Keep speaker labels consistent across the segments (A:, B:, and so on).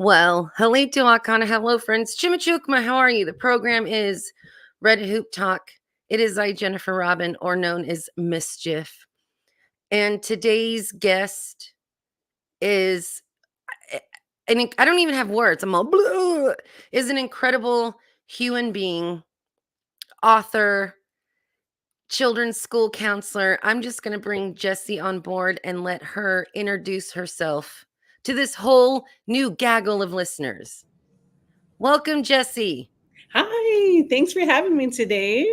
A: Well, halito akana. Hello, friends. Chimichukma, how are you? The program is Red Hoop Talk. It is I, Jennifer Robin, or known as Mischief. And today's guest is, and I don't even have words. I'm all, blah, is an incredible human being, author, children's school counselor. I'm just going to bring Jessie on board and let her introduce herself to this whole new gaggle of listeners. Welcome, Jessie.
B: Hi, thanks for having me today.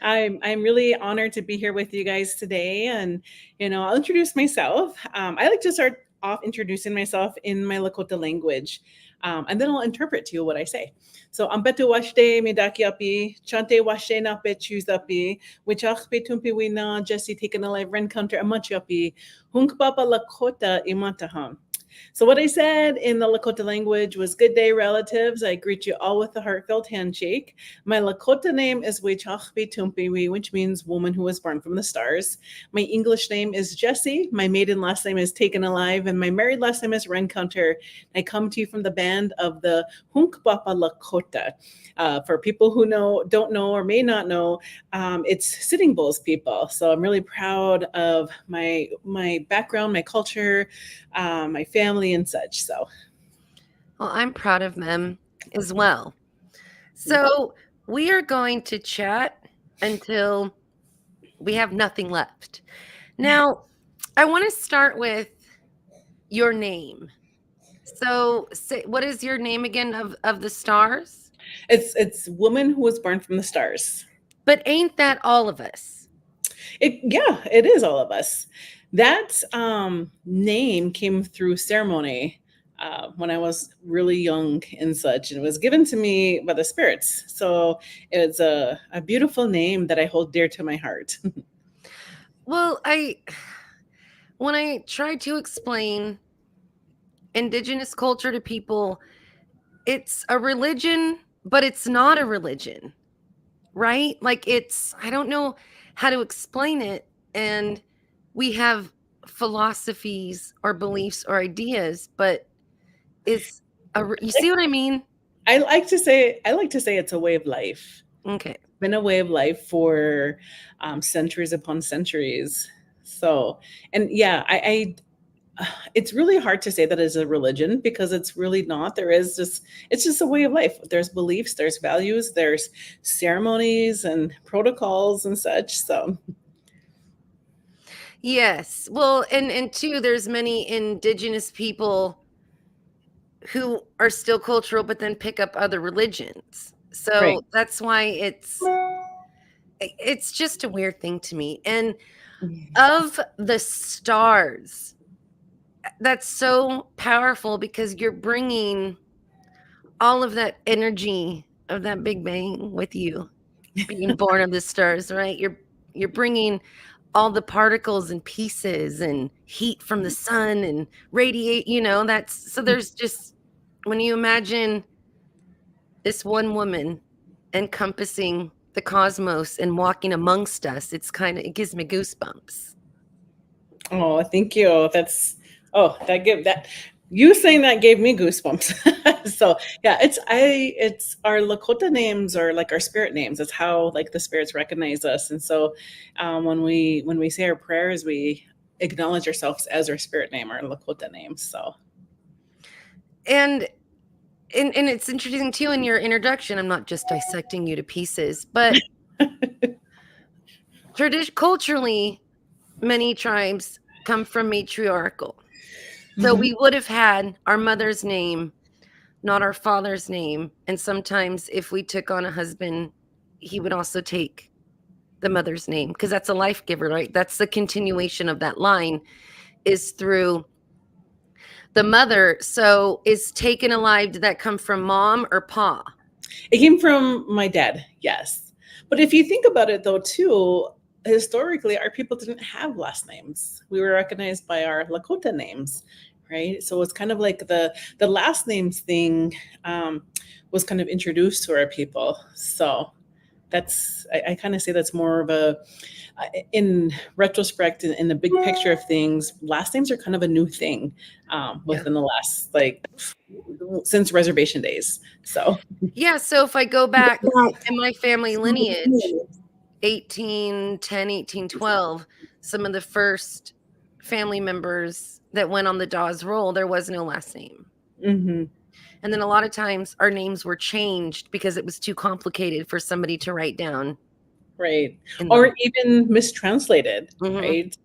B: I'm really honored to be here with you guys today, and I'll introduce myself. I like to start off introducing myself in my Lakota language, and then I'll interpret to you what I say. So, ambetu washte medaki api, chante washte na pe choose api, wichach pe tumpi wina, Jessie Taken Alive-Rencountre amachi api, Hunkpapa Lakota imataham. So what I said in the Lakota language was, "Good day, relatives. I greet you all with a heartfelt handshake. My Lakota name is Wichachbi Tumpiwi, which means woman who was born from the stars. My English name is Jessie. My maiden last name is Taken Alive, and my married last name is Rencountre. I come to you from the band of the Hunkpapa Lakota. For people who don't know, or may not know, it's Sitting Bulls people. So I'm really proud of my background, my culture, my family and such. So,
A: well, I'm proud of them as well. So we are going to chat until we have nothing left. Now, I want to start with your name. So, what is your name again of the stars?
B: It's woman who was born from the stars.
A: But ain't that all of us?
B: It is all of us. That name came through ceremony when I was really young and such, and it was given to me by the spirits. So it's a beautiful name that I hold dear to my heart.
A: Well, when I try to explain Indigenous culture to people, it's a religion, but it's not a religion, right? Like I don't know how to explain it. And we have philosophies or beliefs or ideas, but you see what I mean?
B: I like to say it's a way of life.
A: Okay.
B: It's been a way of life for centuries upon centuries. So, and yeah, it's really hard to say that it's a religion, because it's really not. It's just a way of life. There's beliefs, there's values, there's ceremonies and protocols and such. So
A: yes. Well, and two, there's many Indigenous people who are still cultural, but then pick up other religions. So
B: right.
A: that's why it's just a weird thing to me. And of the stars, that's so powerful, because you're bringing all of that energy of that Big Bang with you, being born of the stars, right? You're bringing all the particles and pieces and heat from the sun and radiate, there's just, when you imagine this one woman encompassing the cosmos and walking amongst us, it gives me goosebumps.
B: Oh, thank you. That you saying that gave me goosebumps. So yeah, it's our Lakota names, or like our spirit names. It's how like the spirits recognize us. And so when we say our prayers, we acknowledge ourselves as our spirit name, our Lakota name. So
A: And it's interesting too, in your introduction, I'm not just dissecting you to pieces, but culturally, many tribes come from matriarchal. So we would have had our mother's name, not our father's name. And sometimes if we took on a husband, he would also take the mother's name, because that's a life giver, right? That's the continuation of that line, is through the mother. So is Taken Alive, did that come from mom or pa?
B: It came from my dad, yes. But if you think about it though too, historically our people didn't have last names. We were recognized by our Lakota names, right? So it's kind of like the last names thing was kind of introduced to our people. So I kind of say that's more of a, in retrospect, in the big picture of things, last names are kind of a new thing
A: Yeah.
B: within the last, like, since reservation days. So
A: Yeah. So if I go back in my family lineage, 1810, 1812, some of the first family members that went on the Dawes roll, there was no last name.
B: hmm
A: And then a lot of times our names were changed because it was too complicated for somebody to write down
B: right,
A: in the.
B: or even mistranslated,
A: Mhm.
B: right?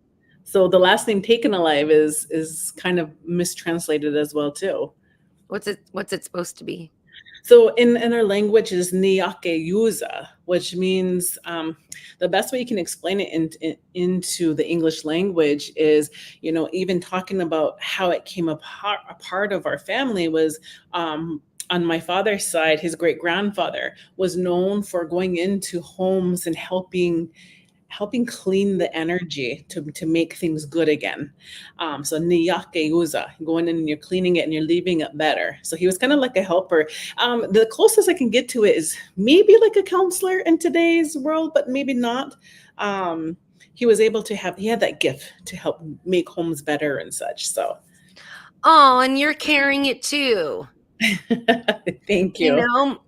B: So the last name Taken Alive is kind of mistranslated as well too.
A: What's it supposed to be?
B: So in our language is Niyake Yuza, which means, the best way you can explain it into the English language is, even talking about how it came a part of our family was, on my father's side, his great grandfather was known for going into homes and helping clean the energy to make things good again. So niyake uza, going in and you're cleaning it and you're leaving it better. So he was kind of like a helper. The closest I can get to it is maybe like a counselor in today's world, but maybe not. He was able to he had that gift to help make homes better and such. So
A: Oh, and you're carrying it too.
B: thank you.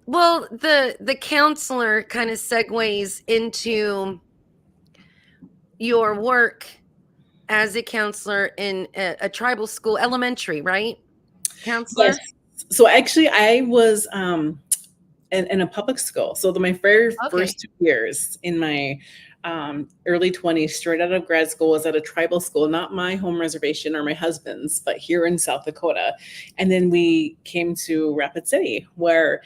A: Well, the counselor kind of segues into your work as a counselor in a tribal school, elementary, right?
B: Yes.
A: Counselor?
B: So actually, I was in a public school. So my very
A: Okay.
B: first 2 years in my early 20s, straight out of grad school, was at a tribal school, not my home reservation or my husband's, but here in South Dakota. And then we came to Rapid City, where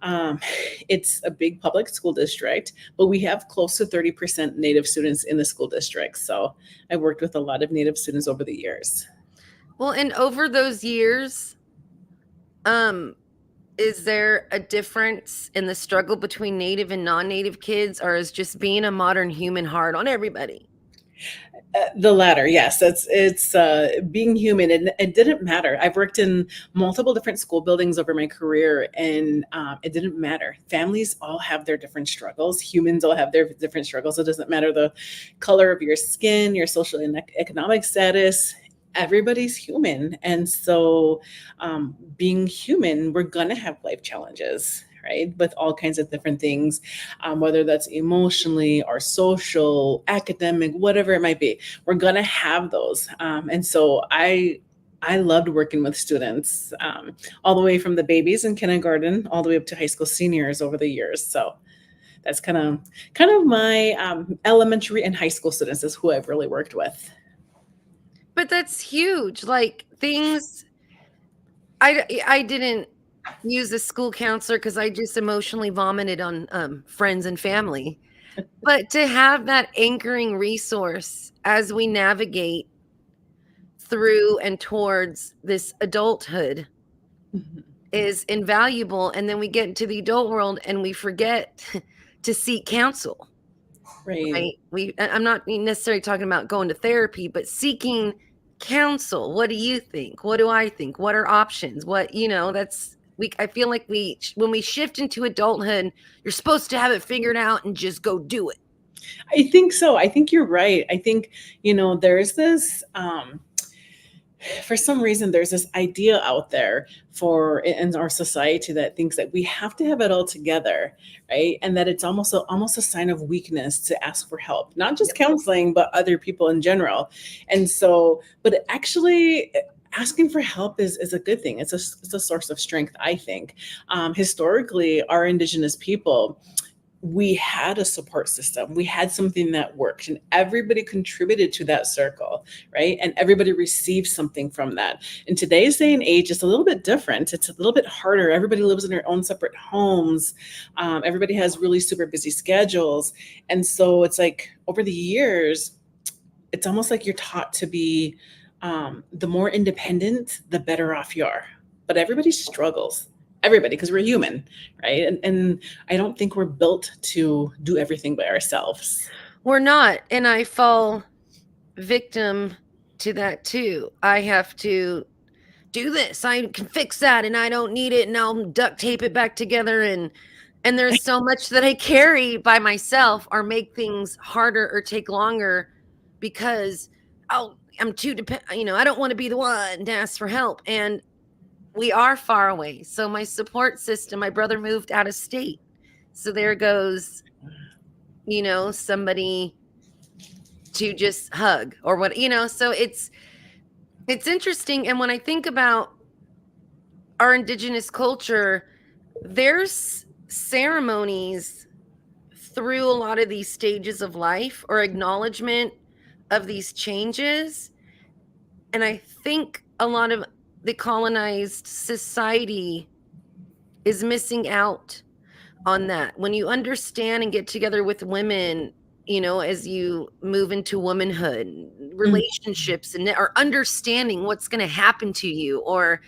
B: um, it's a big public school district, but we have close to 30% Native students in the school district. So I worked with a lot of Native students over the years.
A: Well, and over those years, um, is there a difference in the struggle between native and non-native kids, or is just being a modern human hard on everybody?
B: The latter, yes. It's being human, and it didn't matter. I've worked in multiple different school buildings over my career, and it didn't matter. Families all have their different struggles. Humans all have their different struggles. It doesn't matter the color of your skin, your social and economic status. Everybody's human, and so being human, we're gonna have life challenges, right? With all kinds of different things, whether that's emotionally or social, academic, whatever it might be. We're gonna have those, and so I loved working with students, all the way from the babies in kindergarten all the way up to high school seniors over the years. So that's kind of my elementary and high school students is who I've really worked with.
A: But that's huge. Like things I didn't use a school counselor because I just emotionally vomited on friends and family. But to have that anchoring resource as we navigate through and towards this adulthood
B: Mhm.
A: is invaluable. And then we get into the adult world and we forget to seek counsel,
B: Right.
A: right? I'm not necessarily talking about going to therapy, but seeking counsel. What do you think? What do I think? What are options? I feel like when we shift into adulthood, you're supposed to have it figured out and just go do it.
B: I think so. I think you're right. I think, there's this, for some reason, there's this idea out there in our society that thinks that we have to have it all together, right? And that it's almost a sign of weakness to ask for help, not just counseling, but other people in general. And so, but actually, asking for help is a good thing. It's a source of strength, I think. Historically, our Indigenous people, we had a support system. We had something that worked, and everybody contributed to that circle, right? And everybody received something from that. In today's day and age, it's a little bit different. It's a little bit harder. Everybody lives in their own separate homes. Everybody has really super busy schedules. And so it's like over the years, it's almost like you're taught to be, the more independent, the better off you are. But everybody struggles. Everybody, because we're human, right? And I don't think we're built to do everything by ourselves.
A: We're not. And I fall victim to that too. I have to do this. I can fix that and I don't need it and I'll duct tape it back together and And there's so much that I carry by myself or make things harder or take longer because I'm too I don't want to be the one to ask for help. And we are far away. So my support system, my brother moved out of state. So there goes, somebody to just hug or what, so it's interesting. And when I think about our indigenous culture, there's ceremonies through a lot of these stages of life or acknowledgement of these changes. And I think a lot of the colonized society is missing out on that. When you understand and get together with women, as you move into womanhood,
B: Mm.
A: relationships, and or understanding what's going to happen to you, or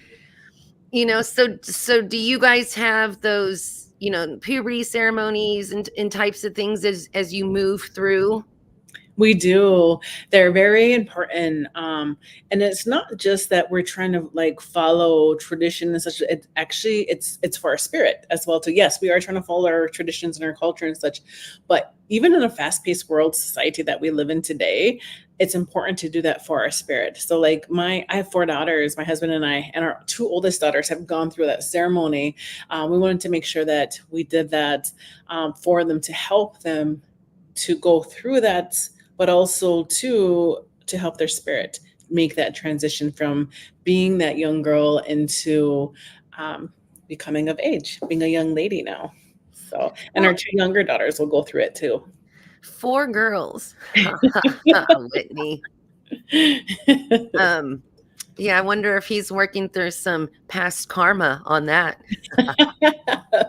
A: so do you guys have those, puberty ceremonies and types of things as you move through?
B: We do. They're very important. And it's not just that we're trying to like follow tradition and such. It actually it's for our spirit as well too. Yes, we are trying to follow our traditions and our culture and such. But even in a fast-paced world society that we live in today, it's important to do that for our spirit. So like I have 4 daughters, my husband and I, and our 2 oldest daughters have gone through that ceremony. We wanted to make sure that we did that for them to help them to go through that, but also to help their spirit make that transition from being that young girl into becoming of age, being a young lady now. So, and our
A: Well,
B: 2 younger daughters will go through it too.
A: 4 girls. Whitney. Yeah, I wonder if he's working through some past karma on that.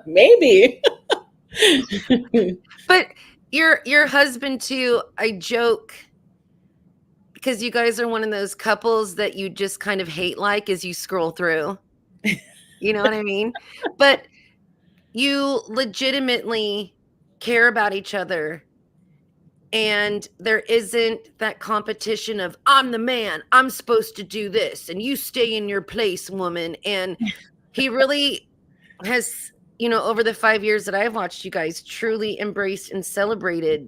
B: Maybe.
A: But your husband too, I joke because you guys are one of those couples that you just kind of hate like as you scroll through. You know what I mean? But you legitimately care about each other, and there isn't that competition of I'm the man, I'm supposed to do this and you stay in your place, woman. And he really has, over the 5 years that I've watched you guys, truly embraced and celebrated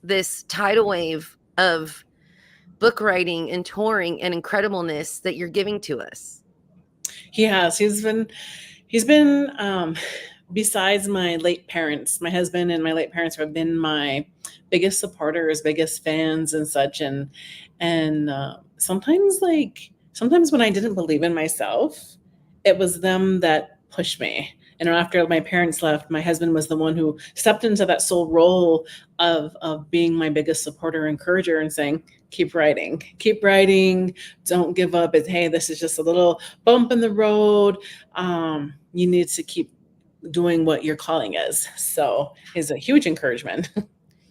A: this tidal wave of book writing and touring and incredibleness that you're giving to us.
B: He has. He's been besides my late parents, my husband and my late parents have been my biggest supporters, biggest fans and such. And sometimes when I didn't believe in myself, it was them that pushed me. And after my parents left, my husband was the one who stepped into that sole role of being my biggest supporter, encourager, and saying, keep writing, don't give up. It's, hey, this is just a little bump in the road. You need to keep doing what your calling is. So it's a huge encouragement.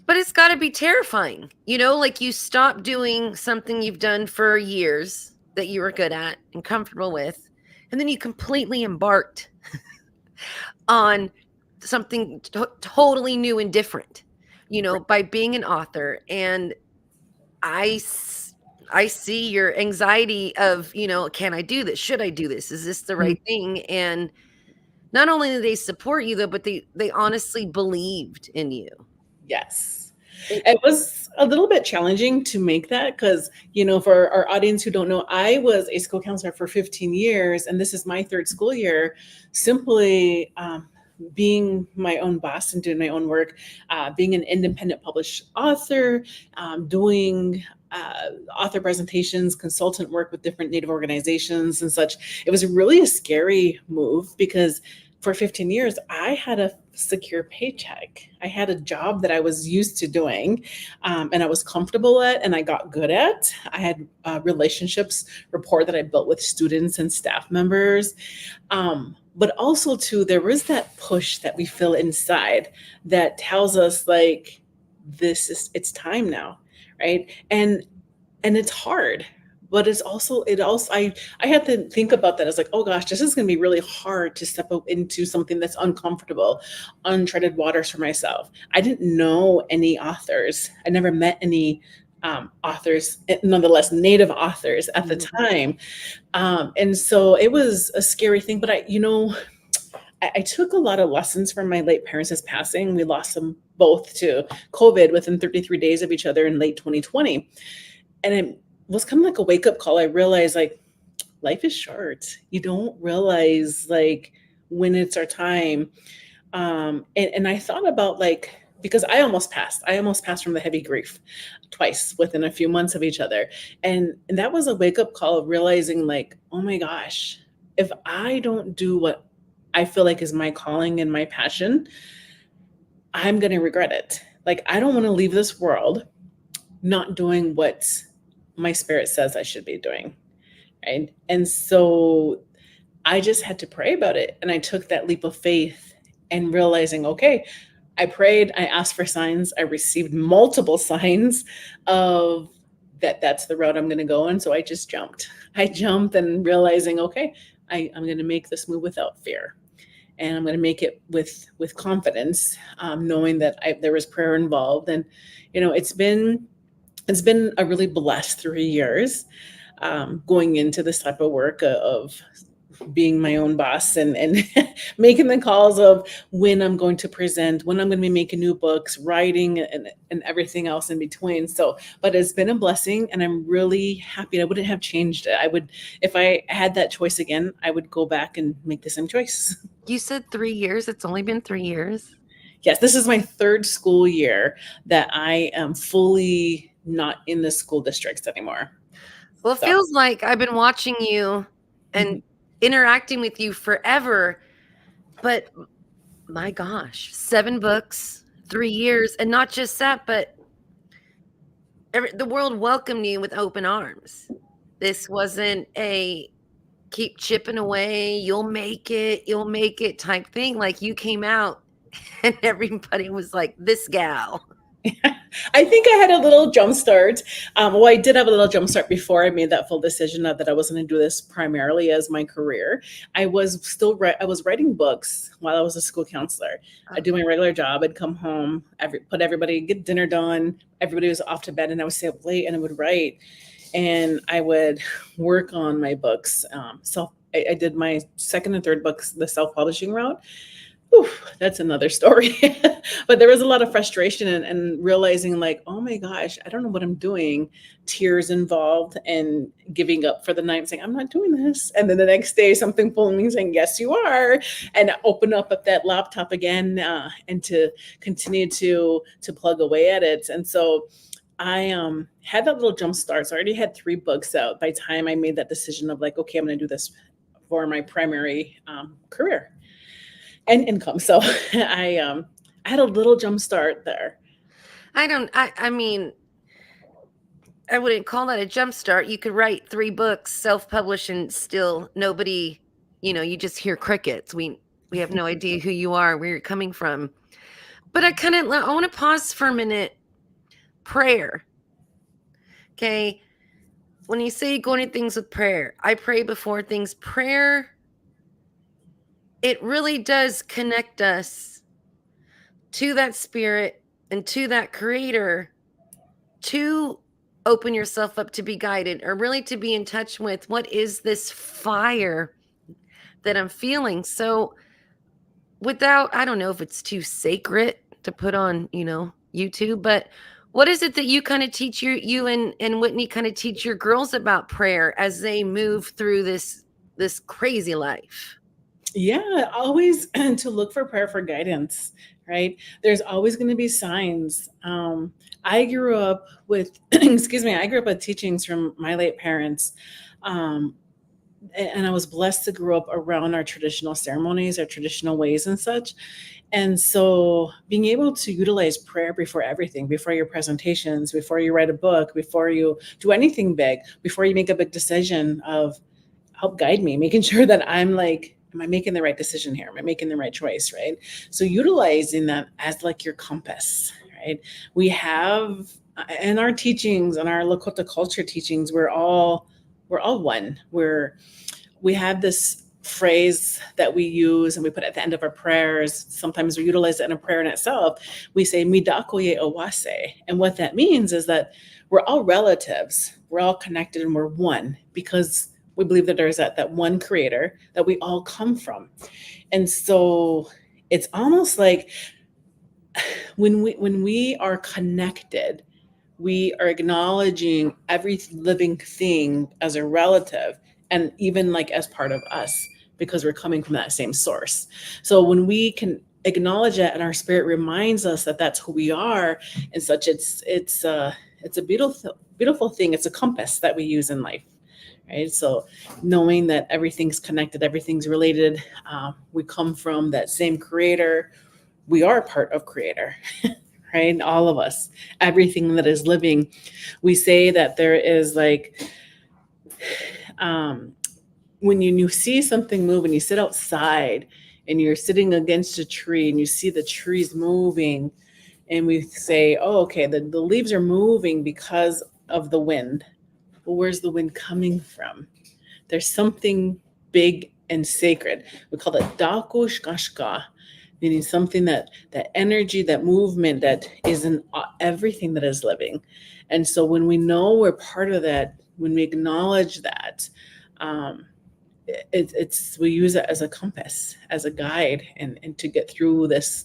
A: But it's got to be terrifying, like you stop doing something you've done for years that you were good at and comfortable with, and then you completely embarked on something totally new and different, by being an author. And I see your anxiety of, can I do this? Should I do this? Is this the right thing? And not only did they support you though, but they honestly believed in you.
B: Yes. It was a little bit challenging to make that because, for our audience who don't know, I was a school counselor for 15 years, and this is my 3rd school year, simply being my own boss and doing my own work, being an independent published author, doing author presentations, consultant work with different Native organizations and such. It was really a scary move because for 15 years, I had a secure paycheck. I had a job that I was used to doing, and I was comfortable at, and I got good at. I had relationships, rapport that I built with students and staff members. But also too, there was that push that we feel inside that tells us like, it's time now, right? And it's hard, but I had to think about that as like, oh gosh, this is going to be really hard to step up into something that's uncomfortable, uncharted waters for myself. I didn't know any authors. I never met any authors, nonetheless Native authors at the time. And so it was a scary thing, but I took a lot of lessons from my late parents' passing. We lost them both to COVID within 33 days of each other in late 2020. And it was kind of like a wake up call. I realized like life is short. You don't realize like when it's our time. And I thought about like, because I almost passed from the heavy grief twice within a few months of each other. And that was a wake up call of realizing like, oh my gosh, if I don't do what I feel like is my calling and my passion, I'm going to regret it. Like, I don't want to leave this world not doing what my spirit says I should be doing. Right. And so I just had to pray about it. And I took that leap of faith and realizing, okay, I prayed, I asked for signs, I received multiple signs of that's the route I'm going to go. And so I just jumped. I jumped and realizing, okay, I'm going to make this move without fear. And I'm going to make it with confidence, knowing that there was prayer involved. And, you know, it's been a really blessed 3 years going into this type of work of being my own boss and making the calls of when I'm going to present, when I'm going to be making new books, writing and everything else in between. So, but it's been a blessing and I'm really happy. I wouldn't have changed it. I would, if I had that choice again, I would go back and make the same choice.
A: You said 3 years. It's only been 3 years.
B: Yes, this is my third school year that I am fully not in the school districts anymore.
A: Well, it feels like I've been watching you and interacting with you forever, but my gosh, 7 books, 3 years, and not just that, but the world welcomed you with open arms. This wasn't a keep chipping away, you'll make it type thing. Like, you came out and everybody was like, this gal.
B: I think I had a little jump start. Well, I did have a little jump start before I made that full decision that I was going to do this primarily as my career. I was writing books while I was a school counselor. I'd do my regular job. I'd come home, get dinner done. Everybody was off to bed, and I would stay up late and I would write. And I would work on my books. I did my second and third books the self-publishing route. Whew, that's another story. But there was a lot of frustration and realizing like, oh my gosh, I don't know what I'm doing. Tears involved and giving up for the night, saying, I'm not doing this. And then the next day, something pulling me saying, yes, you are. And open up that laptop again and to continue to plug away at it. And so I had that little jump start. So I already had 3 books out by the time I made that decision of like, okay, I'm going to do this for my primary career and income. So I had a little jump start there.
A: I mean, I wouldn't call that a jump start. You could write 3 books, self-publish, and still nobody, you just hear crickets. We have no idea who you are, where you're coming from. But I want to pause for a minute. Prayer. Okay. When you say go into things with prayer, I pray before things. Prayer, it really does connect us to that spirit and to that creator to open yourself up to be guided, or really to be in touch with what is this fire that I'm feeling. So without, I don't know if it's too sacred to put on, YouTube, but what is it that you kind of teach you and Whitney kind of teach your girls about prayer as they move through this crazy life?
B: Yeah, always to look for prayer for guidance, right? There's always going to be signs. I grew up with, I grew up with teachings from my late parents. And I was blessed to grow up around our traditional ceremonies, our traditional ways and such. And so being able to utilize prayer before everything, before your presentations, before you write a book, before you do anything big, before you make a big decision of help guide me, making sure that I'm like, am I making the right decision here? Am I making the right choice, right? So utilizing that as like your compass, right? We have in our teachings, in our Lakota culture teachings, we're all one. We have this phrase that we use and we put at the end of our prayers. Sometimes we utilize it in a prayer in itself. We say, Midakoye Owase. And what that means is that we're all relatives. We're all connected and we're one because We believe that there's that one creator that we all come from. And so it's almost like when we are connected, we are acknowledging every living thing as a relative and even like as part of us, because we're coming from that same source. So when we can acknowledge that and our spirit reminds us that that's who we are and such, it's a beautiful thing. It's a compass that we use in life, right? So knowing that everything's connected, everything's related, we come from that same creator, we are part of creator. Right? All of us, everything that is living. We say that there is like, when you see something move and you sit outside and you're sitting against a tree and you see the trees moving, and we say, oh, okay, the leaves are moving because of the wind. Well, where's the wind coming from? There's something big and sacred. We call it Dakush Kashka, meaning something that energy, that movement that is in everything that is living. And so when we know we're part of that, when we acknowledge that, we use it as a compass, as a guide, and to get through this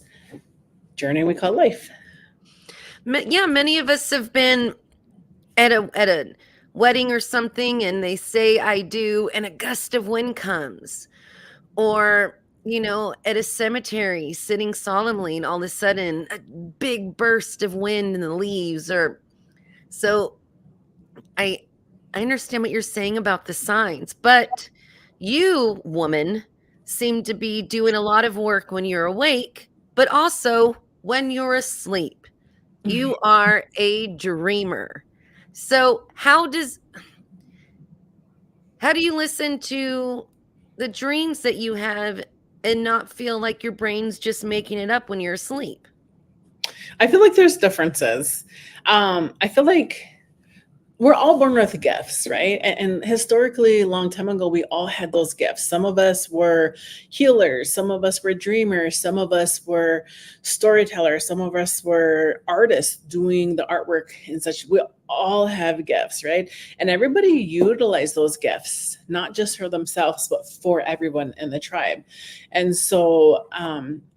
B: journey we call life.
A: Yeah, many of us have been at a wedding or something, and they say I do, and a gust of wind comes. Or, at a cemetery sitting solemnly, and all of a sudden a big burst of wind in the leaves. Or so I understand what you're saying about the signs, but you, woman, seem to be doing a lot of work when you're awake, but also when you're asleep. You are a dreamer. So how do you listen to the dreams that you have and not feel like your brain's just making it up when you're asleep?
B: I feel like there's differences. I feel like we're all born with gifts, right? And historically, a long time ago, we all had those gifts. Some of us were healers, some of us were dreamers, some of us were storytellers, some of us were artists doing the artwork and such. We all have gifts, right? And everybody utilized those gifts, not just for themselves, but for everyone in the tribe. And so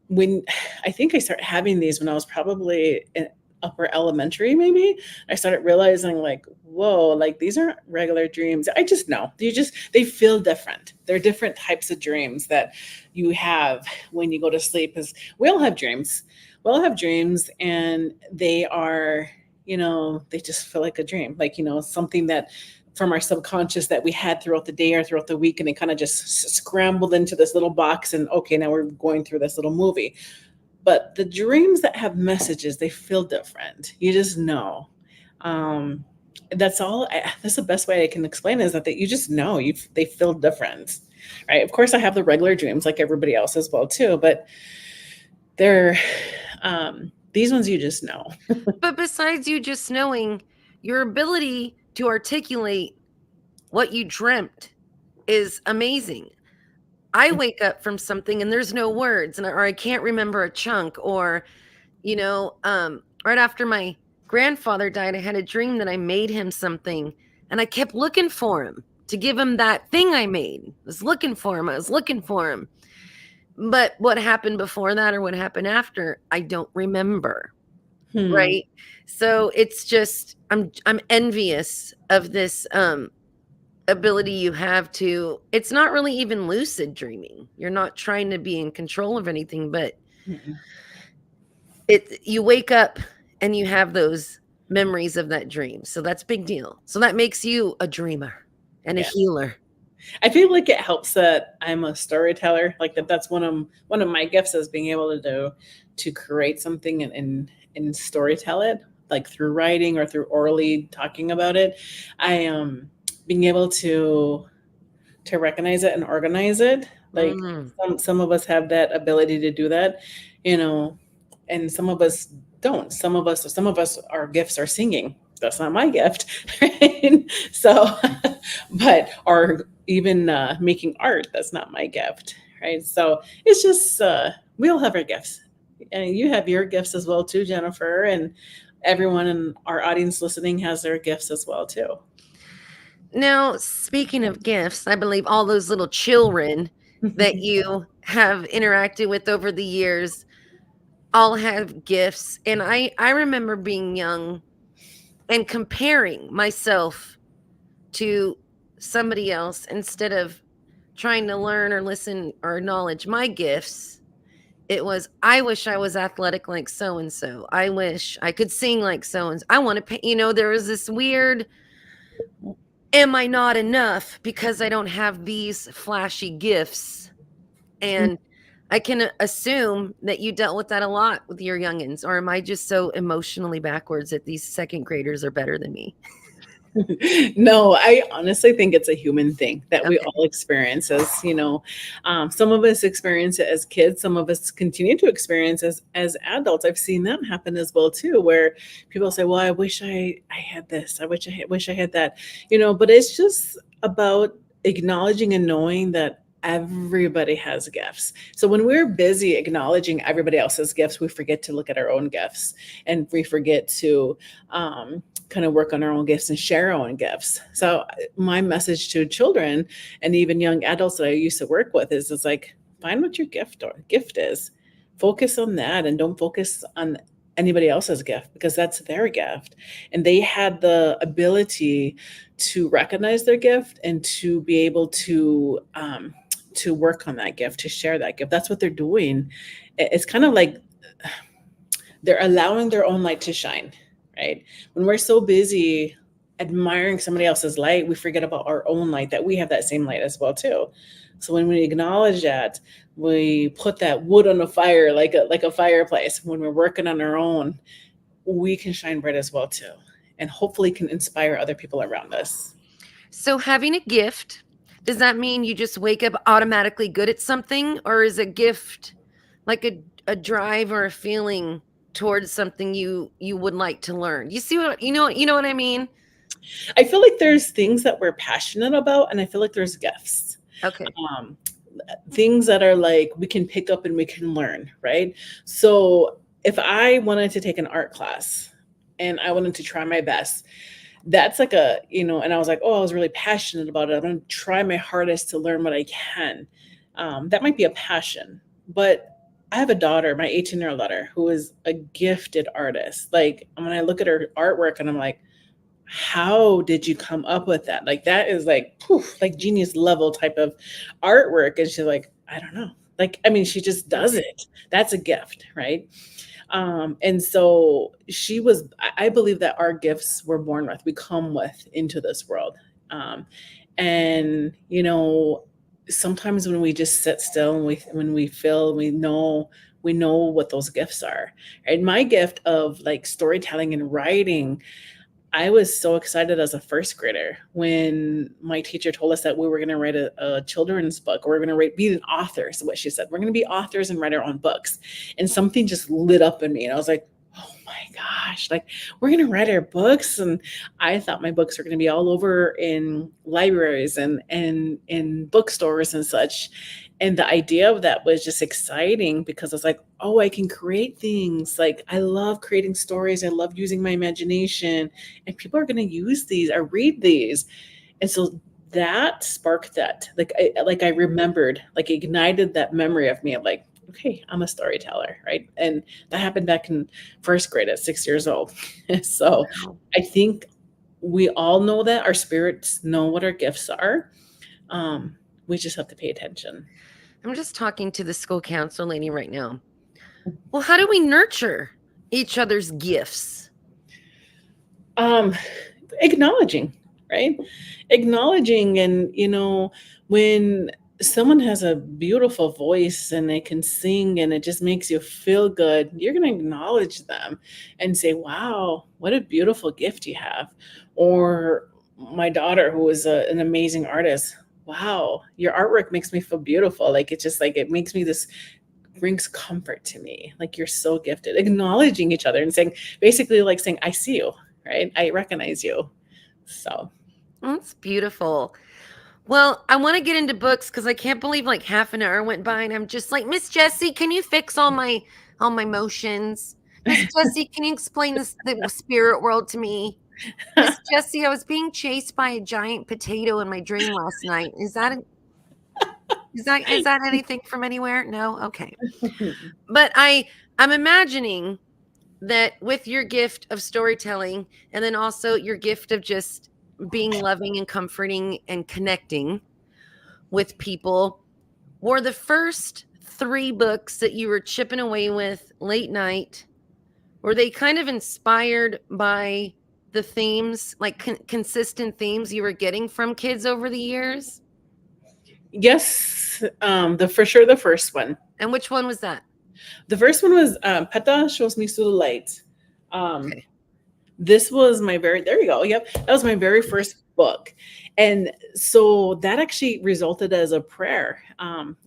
B: when I think I started having these when I was probably in upper elementary, maybe, I started realizing like, whoa, like these aren't regular dreams. I just know they feel different. They're different types of dreams that you have when you go to sleep. Because we all have dreams. We all have dreams, and they are, they just feel like a dream, like, something that from our subconscious that we had throughout the day or throughout the week, and it kind of just scrambled into this little box, and okay, now we're going through this little movie. But the dreams that have messages, they feel different. You just know. That's all. That's the best way I can explain it, is that you just know they feel different, right? Of course, I have the regular dreams like everybody else as well too, but they're these ones you just know.
A: But besides you just knowing, your ability to articulate what you dreamt is amazing. I wake up from something and there's no words, or I can't remember a chunk, or right after my grandfather died, I had a dream that I made him something, and I kept looking for him to give him that thing I made. I was looking for him. But what happened before that or what happened after, I don't remember. Right? So it's just I'm envious of this ability you have to. It's not really even lucid dreaming. You're not trying to be in control of anything, but you wake up and you have those memories of that dream. So that's a big deal. So that makes you a dreamer and a healer.
B: I feel like it helps that I'm a storyteller. Like that's one of my gifts, is being able to create something and storytell it, like through writing or through orally talking about it. I being able to recognize it and organize it. Like some of us have that ability to do that, and some of us don't. Some of us, our gifts are singing. That's not my gift. Right? So, or even making art, that's not my gift. Right? So it's just, we all have our gifts. And you have your gifts as well too, Jennifer, and everyone in our audience listening has their gifts as well too.
A: Now, speaking of gifts, I believe all those little children that you have interacted with over the years all have gifts. And I remember being young and comparing myself to somebody else instead of trying to learn or listen or acknowledge my gifts. It was, I wish I was athletic like so and so. I wish I could sing like so and so. I want to pay, there was this weird, am I not enough because I don't have these flashy gifts? And I can assume that you dealt with that a lot with your youngins, or am I just so emotionally backwards that these second graders are better than me?
B: No, I honestly think it's a human thing that we
A: Okay.
B: all experience some of us experience it as kids, some of us continue to experience as adults. I've seen that happen as well too, where people say, well, I wish I had this. Wish I had that, but it's just about acknowledging and knowing that everybody has gifts. So when we're busy acknowledging everybody else's gifts, we forget to look at our own gifts, and we forget to kind of work on our own gifts and share our own gifts. So my message to children and even young adults that I used to work with is like, find what your gift is. Focus on that and don't focus on anybody else's gift, because that's their gift. And they had the ability to recognize their gift and to be able to work on that gift, to share that gift. That's what they're doing. It's kind of like they're allowing their own light to shine, right? When we're so busy admiring somebody else's light, we forget about our own light, that we have that same light as well too. So when we acknowledge that, we put that wood on the fire, like a fireplace. When we're working on our own, we can shine bright as well too, and hopefully can inspire other people around us.
A: So having a gift, does that mean you just wake up automatically good at something, or is a gift like a drive or a feeling towards something you would like to learn? You see what what I mean?
B: I feel like there's things that we're passionate about, and I feel like there's gifts.
A: Okay.
B: Um, Things that are like we can pick up and we can learn, right? So if I wanted to take an art class and I wanted to try my best, that's like and I was like, oh, I was really passionate about it. I'm going to try my hardest to learn what I can. That might be a passion, but I have a daughter, my 18-year-old daughter, who is a gifted artist. Like when I look at her artwork and I'm like, how did you come up with that? Like that is like poof, like genius level type of artwork. And she's like, I don't know. Like, I mean, she just does it. That's a gift, right? And so I believe that our gifts we're born with, we come with into this world. And sometimes when we just sit still and when we feel, we know what those gifts are. And my gift of like storytelling and writing, I was so excited as a first grader when my teacher told us that we were going to write a children's book, or we're going to be an author. So what she said, we're going to be authors and write our own books. And something just lit up in me. And I was like, oh my gosh, like we're going to write our books. And I thought my books were going to be all over in libraries and in bookstores and such. And the idea of that was just exciting, because I was like, oh, I can create things. Like I love creating stories. I love using my imagination, and people are going to use these or read these. And so that sparked that. I remembered, like ignited that memory of me of like, okay, I'm a storyteller, right? And that happened back in first grade at 6 years old. So
A: Wow.
B: I think we all know that our spirits know what our gifts are. We just have to pay attention.
A: I'm just talking to the school council lady right now. Well, how do we nurture each other's gifts?
B: Acknowledging, right? Acknowledging, and when someone has a beautiful voice and they can sing and it just makes you feel good, you're going to acknowledge them and say, wow, what a beautiful gift you have. Or my daughter, who is an amazing artist, wow, your artwork makes me feel beautiful. Like it's just like it makes me this, brings comfort to me. Like you're so gifted. Acknowledging each other and saying, basically like saying, I see you, right? I recognize you. So
A: That's beautiful. Well, I want to get into books because I can't believe like half an hour went by and I'm just like, Miss Jessie, can you fix all my motions? Miss Jessie, can you explain the spirit world to me? Miss Jessie, I was being chased by a giant potato in my dream last night. Is that anything from anywhere? No? Okay. But I'm imagining that with your gift of storytelling and then also your gift of just being loving and comforting and connecting with people were the first 3 books that you were chipping away with late night. Were they kind of inspired by the themes, like consistent themes you were getting from kids over the years?
B: Yes, for sure the first one.
A: And which one was that?
B: The first one was Peta Shows Misun the Light.
A: Okay.
B: This was my there you go. Yep. That was my very first book. And so that actually resulted as a prayer,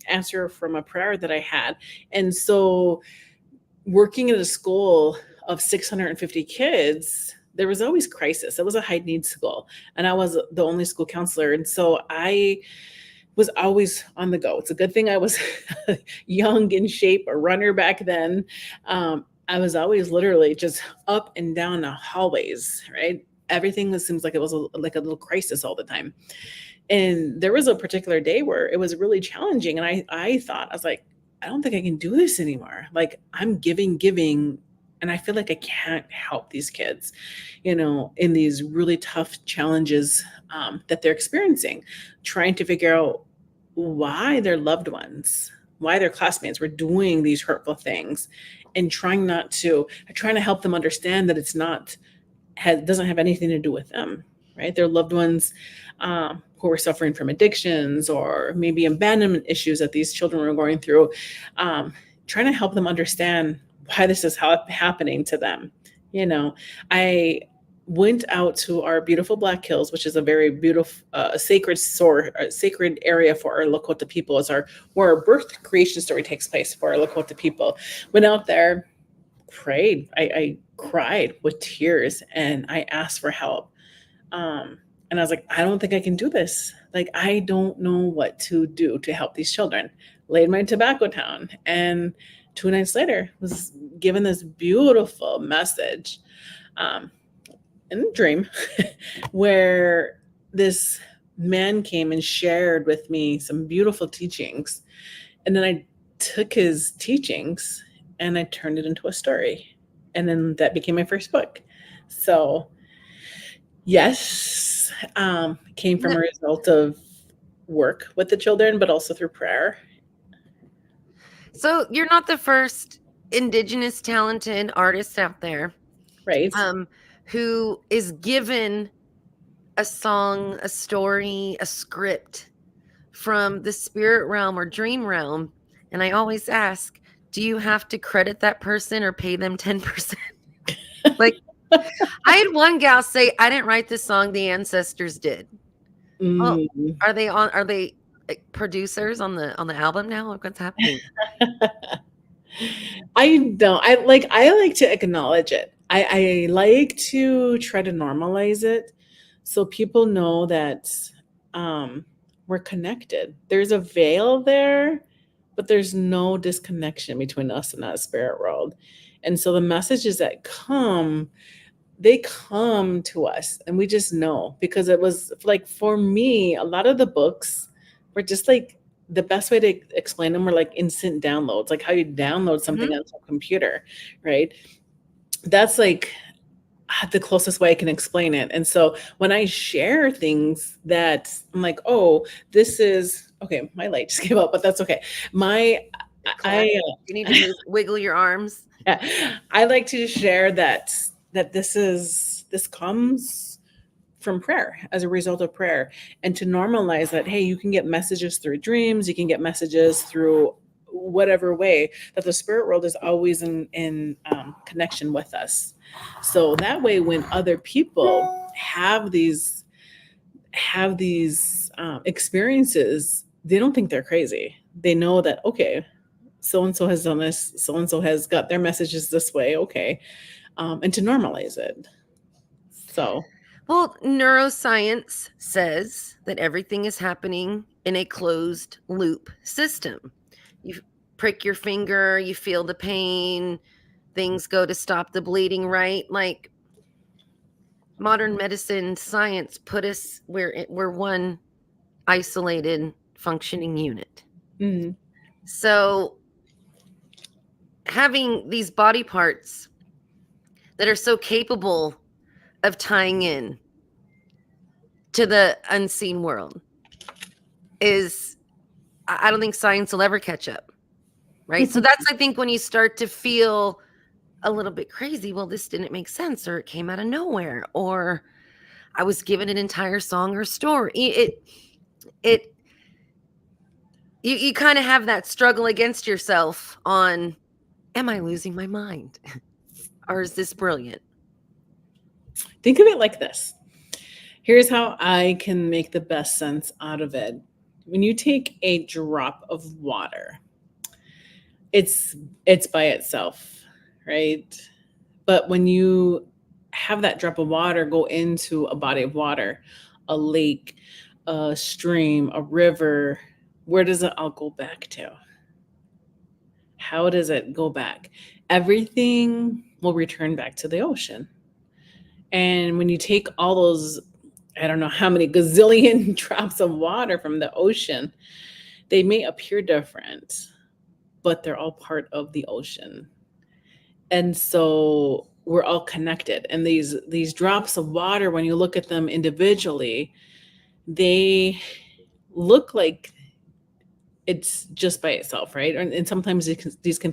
B: answer from a prayer that I had. And so working at a school of 650 kids, there was always crisis. It was a high needs school, and I was the only school counselor. And so I was always on the go. It's a good thing I was young, in shape, a runner back then. I was always literally just up and down the hallways, right? Everything seems like it was like a little crisis all the time. And there was a particular day where it was really challenging. And I thought, I was like, I don't think I can do this anymore. Like, I'm giving, and I feel like I can't help these kids, in these really tough challenges that they're experiencing, trying to figure out why their loved ones, why their classmates were doing these hurtful things, and trying to help them understand that doesn't have anything to do with them, right? Their loved ones who were suffering from addictions or maybe abandonment issues that these children were going through, trying to help them understand why this is happening to them. I went out to our beautiful Black Hills, which is a very beautiful, sacred area for our Lakota people. It's where our birth creation story takes place for our Lakota people. Went out there, prayed. I cried with tears, and I asked for help. And I was like, I don't think I can do this. Like, I don't know what to do to help these children. Laid my tobacco down, and 2 nights later was given this beautiful message in a dream where this man came and shared with me some beautiful teachings. And then I took his teachings and I turned it into a story. And then that became my first book. So yes, came from a result of work with the children, but also through prayer.
A: So you're not the first Indigenous talented artist out there,
B: right?
A: Who is given a song, a story, a script from the spirit realm or dream realm. And I always ask, do you have to credit that person or pay them 10%? Like, I had one gal say, I didn't write this song, the ancestors did. Oh, are they producers on the album now? What's happening?
B: I don't. I like to acknowledge it. I like to try to normalize it so people know that we're connected. There's a veil there, but there's no disconnection between us and that spirit world. And so the messages that they come to us, and we just know, because it was like, for me, a lot of the books were just like, the best way to explain them were like instant downloads, like how you download something onto a computer, right? That's like the closest way I can explain it. And so when I share things that I'm like, oh, this is okay, my light just came up, but that's okay. You
A: need to wiggle your arms.
B: I like to share that this comes from prayer, as a result of prayer, and to normalize that, hey, you can get messages through dreams, you can get messages through whatever way, that the spirit world is always in connection with us. So that way, when other people have these experiences, they don't think they're crazy. They know that, okay, so-and-so has done this, so-and-so has got their messages this way, okay, and to normalize it. So,
A: well, neuroscience says that everything is happening in a closed loop system. You prick your finger, you feel the pain, things go to stop the bleeding, right? Like, modern medicine, science put us where we're one isolated functioning unit.
B: Mhm.
A: So having these body parts that are so capable of tying in to the unseen world is, I don't think science will ever catch up. Right. So that's, I think, when you start to feel a little bit crazy. Well, this didn't make sense, or it came out of nowhere, or I was given an entire song or story. You kind of have that struggle against yourself on, am I losing my mind? Or is this brilliant?
B: Think of it like this. Here's how I can make the best sense out of it. When you take a drop of water, it's by itself, right? But when you have that drop of water go into a body of water, a lake, a stream, a river, where does it all go back to? How does it go back? Everything will return back to the ocean. And when you take all those, I don't know how many gazillion drops of water from the ocean, they may appear different, but they're all part of the ocean. And so we're all connected. And these drops of water, when you look at them individually, they look like it's just by itself, right? And sometimes these can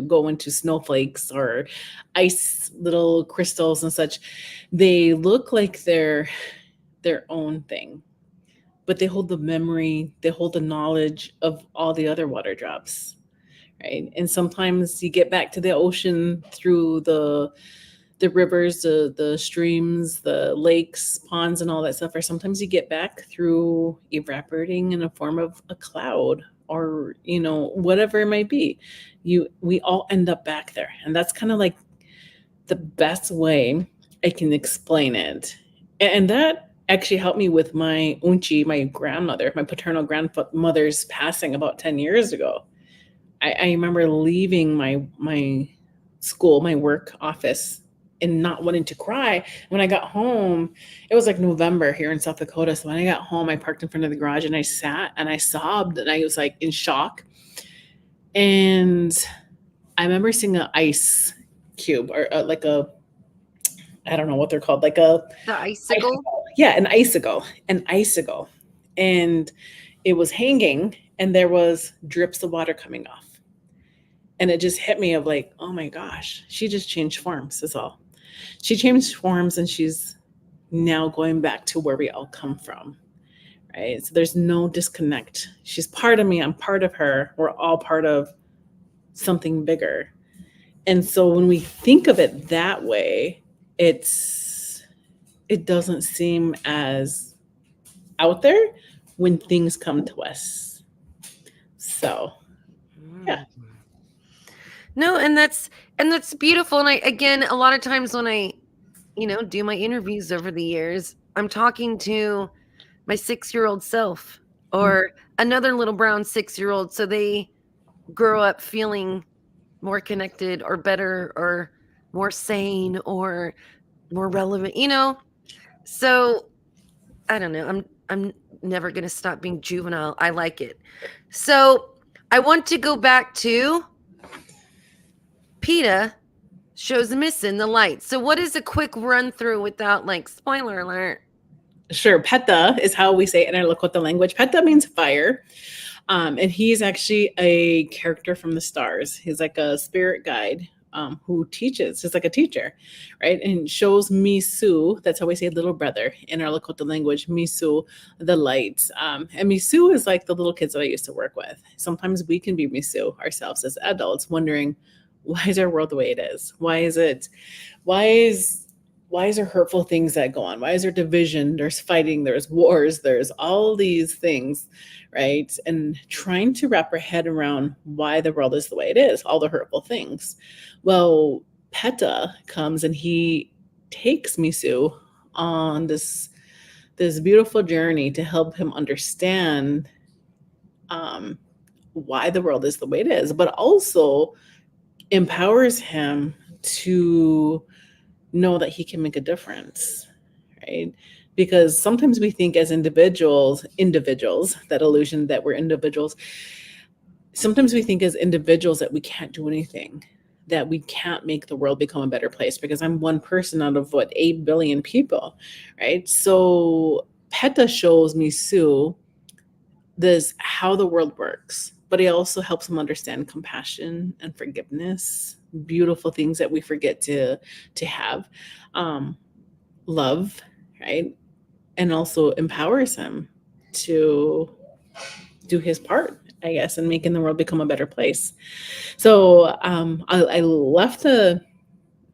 B: go into snowflakes or ice little crystals and such. They look like they're their own thing, but they hold the memory, they hold the knowledge of all the other water drops, right? And sometimes you get back to the ocean through the rivers, the streams, the lakes, ponds, and all that stuff. Or sometimes you get back through evaporating in a form of a cloud, or whatever it might be. We all end up back there, and that's kind of like the best way I can explain it. And that actually helped me with my unchi, my grandmother, my paternal grandmother's passing about 10 years ago. I remember leaving my school, my work office, and not wanting to cry. When I got home, it was like November here in South Dakota. So when I got home, I parked in front of the garage and I sat and I sobbed and I was like in shock. And I remember seeing an ice cube, or like a, I don't know what they're called, like
A: the icicle.
B: Yeah, an icicle. And it was hanging and there was drips of water coming off. And it just hit me of like, oh my gosh, she just changed forms, is all. She changed forms and she's now going back to where we all come from, right? So there's no disconnect. She's part of me, I'm part of her. We're all part of something bigger. And so when we think of it that way, it doesn't seem as out there when things come to us. So, yeah.
A: No, and that's beautiful. And again, a lot of times when I, do my interviews over the years, I'm talking to my 6-year-old self or another little brown 6-year-old. So they grow up feeling more connected or better or more sane or more relevant, So I don't know. I'm never going to stop being juvenile. I like it. So I want to go back to PETA, Shows Misun the Light. So what is a quick run through without like spoiler alert?
B: Sure. Peta is how we say it in our Lakota language. Peta means fire. And he's actually a character from the stars. He's like a spirit guide who teaches. He's like a teacher, right? And shows Misu, that's how we say little brother in our Lakota language, Misu the light. And Misu is like the little kids that I used to work with. Sometimes we can be Misu ourselves as adults, wondering, why is our world the way it is? Why is there hurtful things that go on? Why is there division? There's fighting, there's wars, there's all these things, right? And trying to wrap our head around why the world is the way it is, all the hurtful things. Well, PETA comes and he takes Misu on this beautiful journey to help him understand why the world is the way it is, but also empowers him to know that he can make a difference, right? Because sometimes we think as individuals, that illusion that we're individuals, sometimes we think as individuals that we can't do anything, that we can't make the world become a better place because I'm one person out of what, 8 billion people, right? So PETA shows Misu this how the world works, but it also helps them understand compassion and forgiveness, beautiful things that we forget to have, um, love, right? And also empowers him to do his part, I guess, in making the world become a better place. So I left the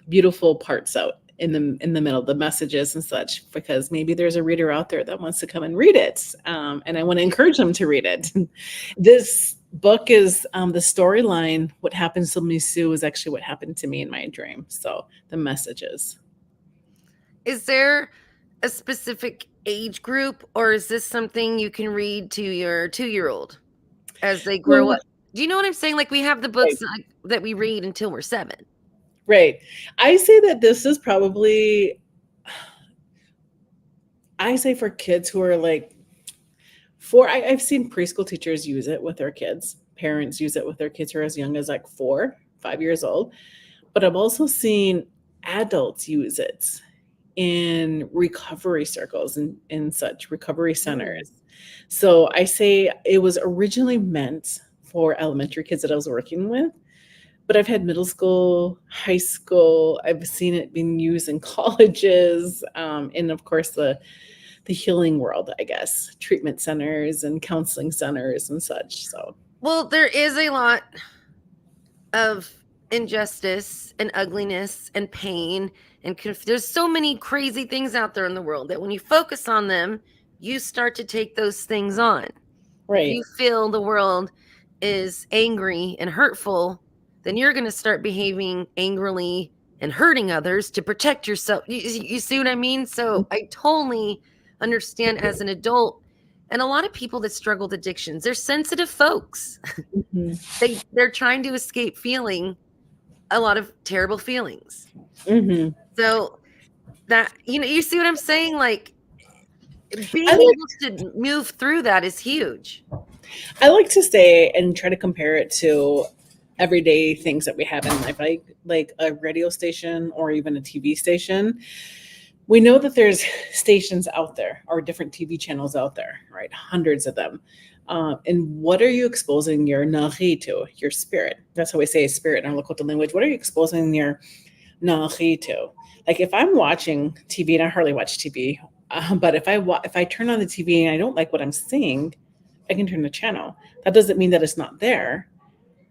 B: beautiful parts out in the middle, the messages and such, because maybe there's a reader out there that wants to come and read it, and I want to encourage them to read it. This book is the storyline. What happens to Misu is actually what happened to me in my dream. So the messages.
A: Is there a specific age group, or is this something you can read to your 2-year-old as they grow
B: Well,
A: up? Do you know what I'm saying? Like we have the books that we read until we're 7.
B: right. I say that this is probably, I say for kids who are like I've seen preschool teachers use it with their kids. Parents use it with their kids who are as young as like 4, 5 years old. But I've also seen adults use it in recovery circles and in such recovery centers. So I say it was originally meant for elementary kids that I was working with, but I've had middle school, high school. I've seen it being used in colleges, and of course the healing world, I guess, treatment centers and counseling centers and such. So,
A: Well, there is a lot of injustice and ugliness and pain and there's so many crazy things out there in the world that when you focus on them, you start to take those things on. If you
B: right.
A: feel the world is angry and hurtful, then you're going to start behaving angrily and hurting others to protect yourself. You see what I mean? So I totally understand as an adult. And a lot of people that struggle with addictions, they're sensitive folks.
B: Mhm.
A: They're trying to escape feeling a lot of terrible feelings.
B: Mhm.
A: So that, you see what I'm saying? Like
B: I
A: being
B: like
A: able to move through that is huge.
B: I like to say and try to compare it to everyday things that we have in life, like a radio station or even a TV station. We know that there's stations out there or different TV channels out there, right? Hundreds of them. And what are you exposing your nahi to, your spirit? That's how we say spirit in our Lakota language. What are you exposing your nahi to? Like if I'm watching TV, and I hardly watch TV, but if I turn on the TV and I don't like what I'm seeing, I can turn the channel. That doesn't mean that it's not there.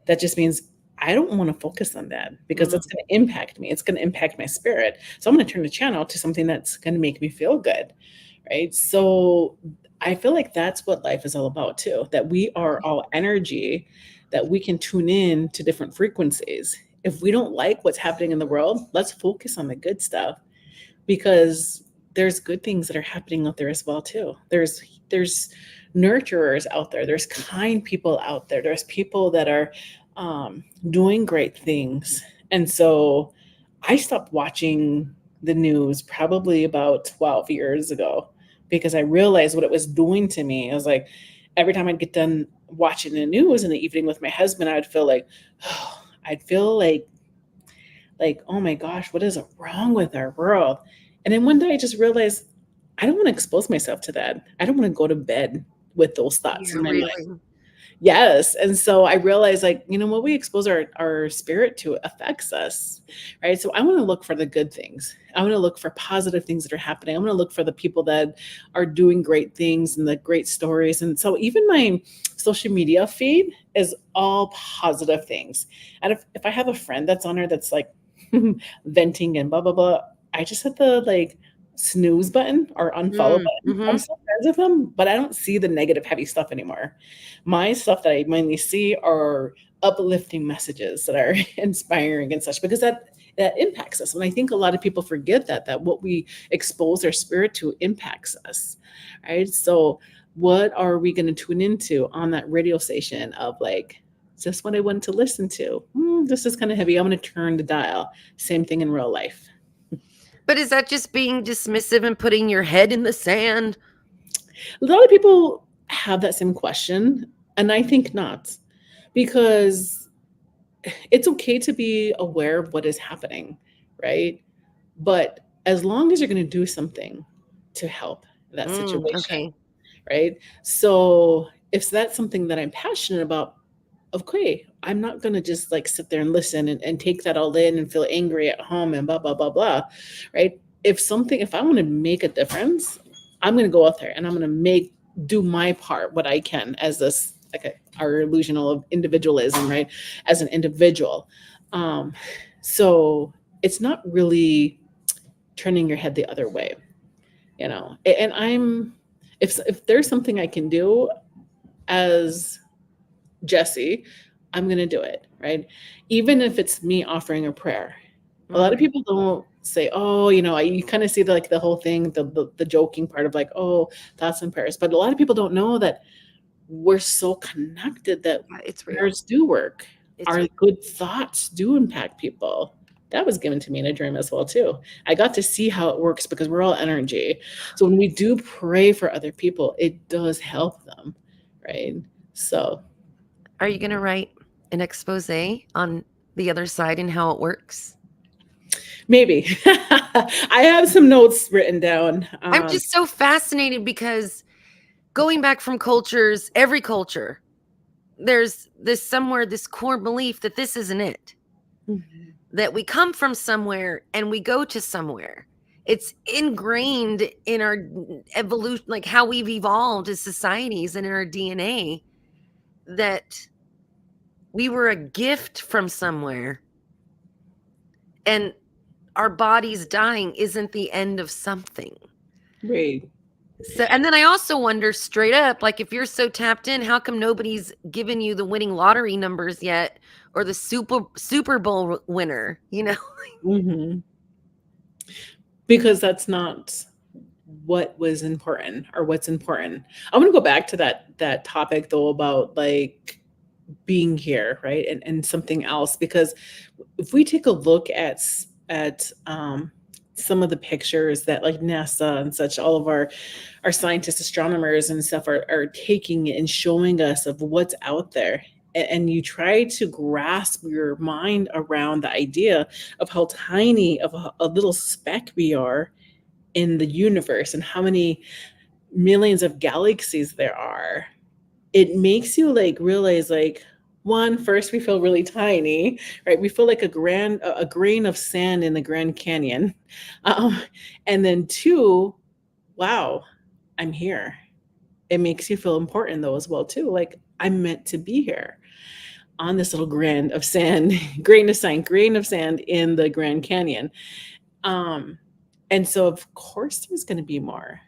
B: That just means I don't want to focus on that because
A: Mm.
B: that's going to impact me. It's going to impact my spirit. So I'm going to turn the channel to something that's going to make me feel good. Right. So I feel like that's what life is all about too, that we are all energy, that we can tune in to different frequencies. If we don't like what's happening in the world, let's focus on the good stuff because there's good things that are happening out there as well too. There's nurturers out there. There's kind people out there. There's people that are doing great things. And so I stopped watching the news probably about 12 years ago because I realized what it was doing to me. I was like, every time I'd get done watching the news in the evening with my husband, I'd feel like, oh, I'd feel like, oh my gosh, what is wrong with our world? And then one day I just realized I don't want to expose myself to that. I don't want to go to bed with those thoughts
A: Yeah,
B: in my mind.
A: really.
B: Yes. And so I realized, like, what we expose our spirit to affects us. Right. So I want to look for the good things. I want to look for positive things that are happening. I want to look for the people that are doing great things and the great stories. And so even my social media feed is all positive things. And if I have a friend that's on there that's like venting and blah, blah, blah, I just hit the like snooze button or unfollow button. I'm
A: Mm-hmm.
B: still friends with them, but I don't see the negative, heavy stuff anymore. My stuff that I mainly see are uplifting messages that are inspiring and such because that impacts us. And I think a lot of people forget that what we expose our spirit to impacts us, right? So what are we going to tune into on that radio station of like, is this what I want to listen to? This is kind of heavy. I'm going to turn the dial. Same thing in real life.
A: But is that just being dismissive and putting your head in the sand?
B: A lot of people have that same question, and I think not, because it's okay to be aware of what is happening, right? But as long as you're going to do something to help that situation,
A: Okay.
B: right? So if that's something that I'm passionate about, okay, I'm not going to just like sit there and listen and take that all in and feel angry at home and blah, blah, blah, blah, right? If I want to make a difference, I'm going to go out there and I'm going to do my part, what I can as this, our illusion of individualism, right? As an individual. So it's not really turning your head the other way, and if there's something I can do as Jessie, I'm going to do it, right? Even if it's me offering a prayer. A lot of people don't say, oh, you kind of see the whole thing, the joking part of like, oh, thoughts and prayers. But a lot of people don't know that we're so connected that
A: It's real.
B: prayers do work. Our
A: real.
B: good thoughts do impact people. That was given to me in a dream as well, too. I got to see how it works because we're all energy. So when we do pray for other people, it does help them, right? So
A: Are you going to write an expose on the other side and how it works?
B: maybe. I have some notes written down.
A: I'm just so fascinated because going back from cultures, every culture, there's this core belief that this isn't it.
B: Mhm.
A: That we come from somewhere and we go to somewhere. It's ingrained in our evolution, like how we've evolved as societies and in our DNA, that we were a gift from somewhere. And our bodies dying isn't the end of something.
B: Right.
A: So, and then I also wonder straight up, like if you're so tapped in, how come nobody's given you the winning lottery numbers yet, or the Super Bowl winner?
B: Mhm. Because that's not what was important or what's important. I want to go back to that topic though about like being here, right? And something else, because if we take a look at some of the pictures that like NASA and such, all of our scientists, astronomers and stuff are taking and showing us of what's out there. And you try to grasp your mind around the idea of how tiny of a little speck we are in the universe and how many millions of galaxies there are. It makes you like realize like, one, first we feel really tiny, right? We feel like a grain of sand in the Grand Canyon. Um, and then two, wow, I'm here. It makes you feel important though as well too. Like I'm meant to be here on this little grain of sand, grain of sand in the Grand Canyon. Um, and so of course there's going to be more.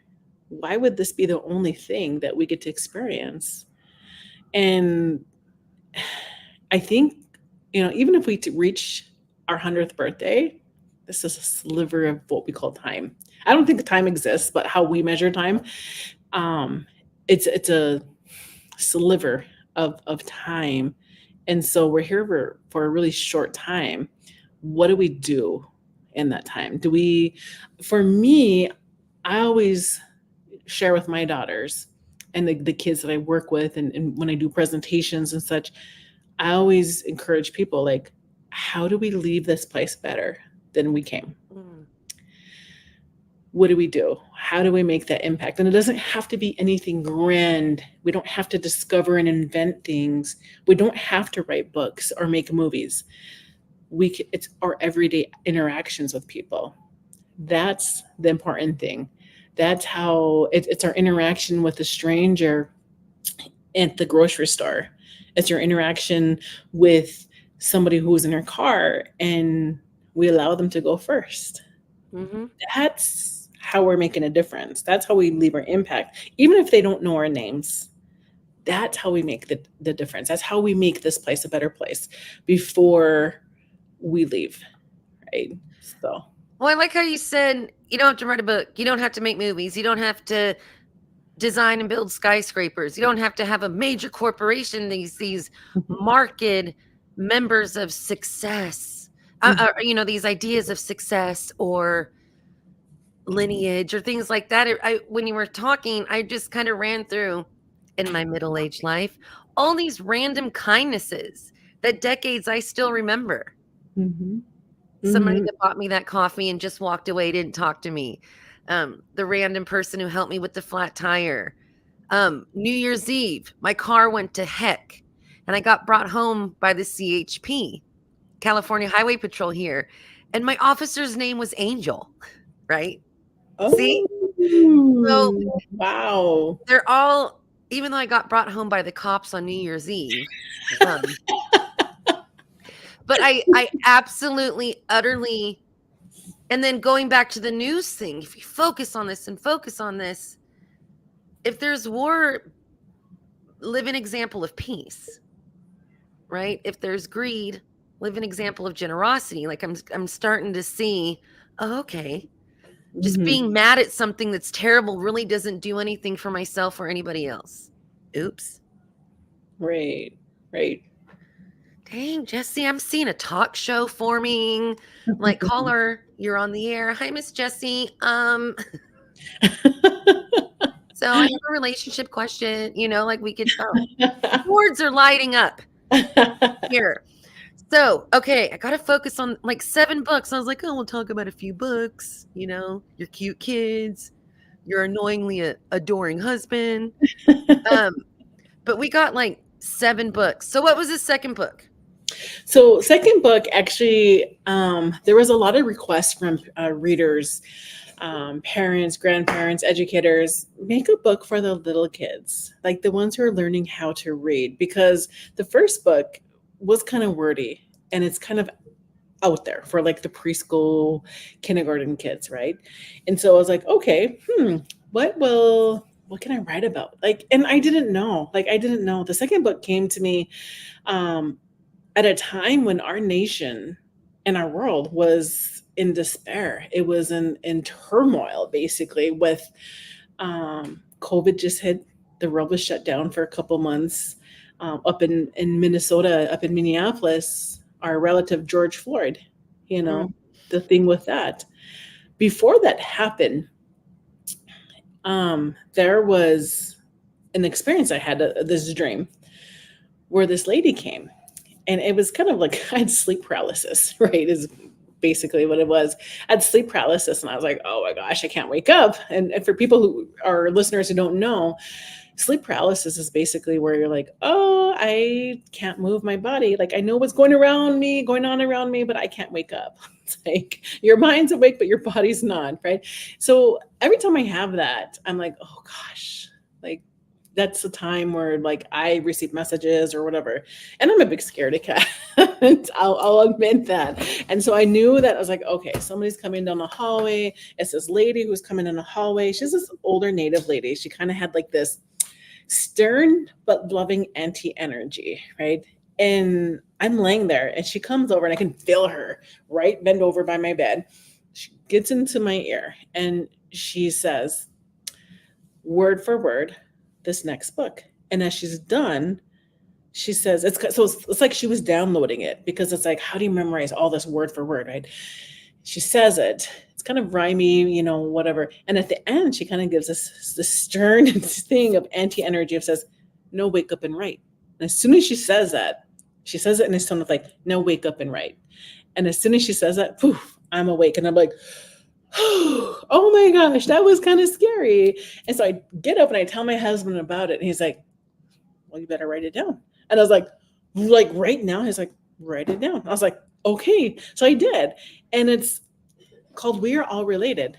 B: Why would this be the only thing that we get to experience? And I think, even if we reach our 100th birthday, this is a sliver of what we call time. I don't think time exists, but how we measure time, it's a sliver of time. And so we're here for a really short time. What do we do in that time? For me, I always share with my daughters and the kids that I work with and when I do presentations and such, I always encourage people like, how do we leave this place better than we came? What do we do? How do we make that impact? And it doesn't have to be anything grand. We don't have to discover and invent things. We don't have to write books or make movies. It's our everyday interactions with people. That's the important thing. That's how it's our interaction with a stranger at the grocery store. It's your interaction with somebody who's in her car and we allow them to go first. That's how we're making a difference. That's how we leave our impact. Even if they don't know our names, that's how we make the difference. That's how we make this place a better place before we leave, right? So.
A: Well, I like how you said you don't have to write a book. You don't have to make movies. You don't have to design and build skyscrapers. You don't have to have a major corporation. These market members of success, these ideas of success or lineage or things like that. When you were talking, I just kind of ran through in my middle-aged life all these random kindnesses that decades I still remember.
B: Mm-hmm.
A: Somebody
B: Mm-hmm.
A: that bought me that coffee and just walked away, didn't talk to me. The random person who helped me with the flat tire. New Year's Eve, my car went to heck and I got brought home by the CHP, California Highway Patrol here. And my officer's name was Angel, right? See? So
B: Oh, wow.
A: they're all, even though I got brought home by the cops on New Year's Eve, um, but I absolutely, utterly, and then going back to the news thing, if you focus on this and focus on this, if there's war, live an example of peace, right? If there's greed, live an example of generosity. Like I'm starting to see, oh, okay, just
B: Mm-hmm.
A: being mad at something that's terrible really doesn't do anything for myself or anybody else. Oops.
B: Right. Right.
A: Dang, Jessie, I'm seeing a talk show forming. Like, caller, you're on the air. Hi, Miss Jessie. So I have a relationship question. Like we could. Oh, boards are lighting up here. So, okay, I got to focus on like 7 books. I was like, oh, we'll talk about a few books. Your cute kids, your annoyingly adoring husband. But we got like 7 books. So, what was the second book?
B: So, second book, actually, there was a lot of requests from readers, parents, grandparents, educators. Make a book for the little kids, like the ones who are learning how to read, because the first book was kind of wordy and it's kind of out there for like the preschool, kindergarten kids, right? And so I was like, okay, what can I write about? Like, and I didn't know. Like, I didn't know. The second book came to me um, at a time when our nation and our world was in despair. It was in turmoil, basically, with COVID just hit. The world was shut down for a couple months. Up in Minnesota, up in Minneapolis, our relative George Floyd,
A: Mm.
B: the thing with that. Before that happened, there was an experience I had, this dream, where this lady came, and it was kind of like I had sleep paralysis, right? Is basically what it was. I had sleep paralysis, and I was like, oh my gosh, I can't wake up. And for people who are listeners who don't know, sleep paralysis is basically where you're like, oh, I can't move my body. Like, I know what's going on around me, but I can't wake up. It's like your mind's awake, but your body's not, right? So every time I have that, I'm like, oh gosh, like that's the time where like I receive messages or whatever. And I'm a big scaredy cat. I'll admit that. And so I knew that I was like, okay, somebody's coming down the hallway. It's this lady who's coming in the hallway. She's this older native lady. She kind of had like this stern but loving auntie energy, right? And I'm laying there and she comes over and I can feel her right bend over by my bed. She gets into my ear and she says, word for word, this next book. And as she's done, she says, it's like she was downloading it, because it's like, how do you memorize all this word for word, right? She says it. It's kind of rhymey, whatever. And at the end, she kind of gives us this stern thing of anti-energy of says, no, wake up and write. And as soon as she says that, she says it in a tone of like, no, wake up and write. And as soon as she says that, poof, I'm awake. And I'm like, oh my gosh, that was kind of scary. And so I get up and I tell my husband about it. And he's like, well, you better write it down. And I was like right now? He's like, write it down. I was like, okay. So I did. And it's called We Are All Related.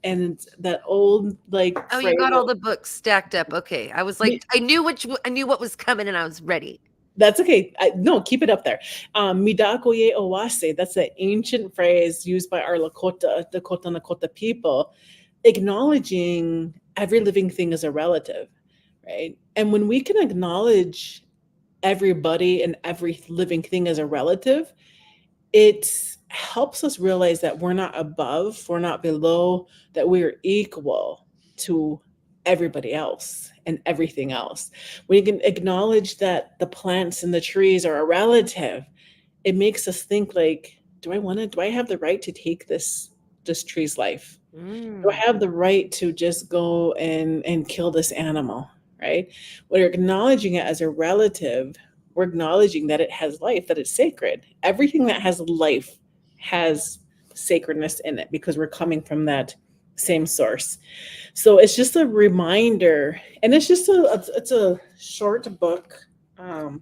B: And it's that old like
A: Oh, you got all the books stacked up. Okay. I was like, I knew what was coming and I was ready.
B: That's okay. No, keep it up there. Midakoye Owase, that's an ancient phrase used by our Lakota people, acknowledging every living thing as a relative, right? And when we can acknowledge everybody and every living thing as a relative, it helps us realize that we're not above, we're not below, that we're equal to everybody else and everything else. When you can acknowledge that the plants and the trees are a relative, it makes us think like, do I have the right to take this tree's life? Do I
A: Mm.
B: have the right to just go and kill this animal, right? We're acknowledging it as a relative. We're acknowledging that it has life, that it's sacred. Everything that has life has sacredness in it because we're coming from that same source. So it's just a reminder, and it's a short book, um,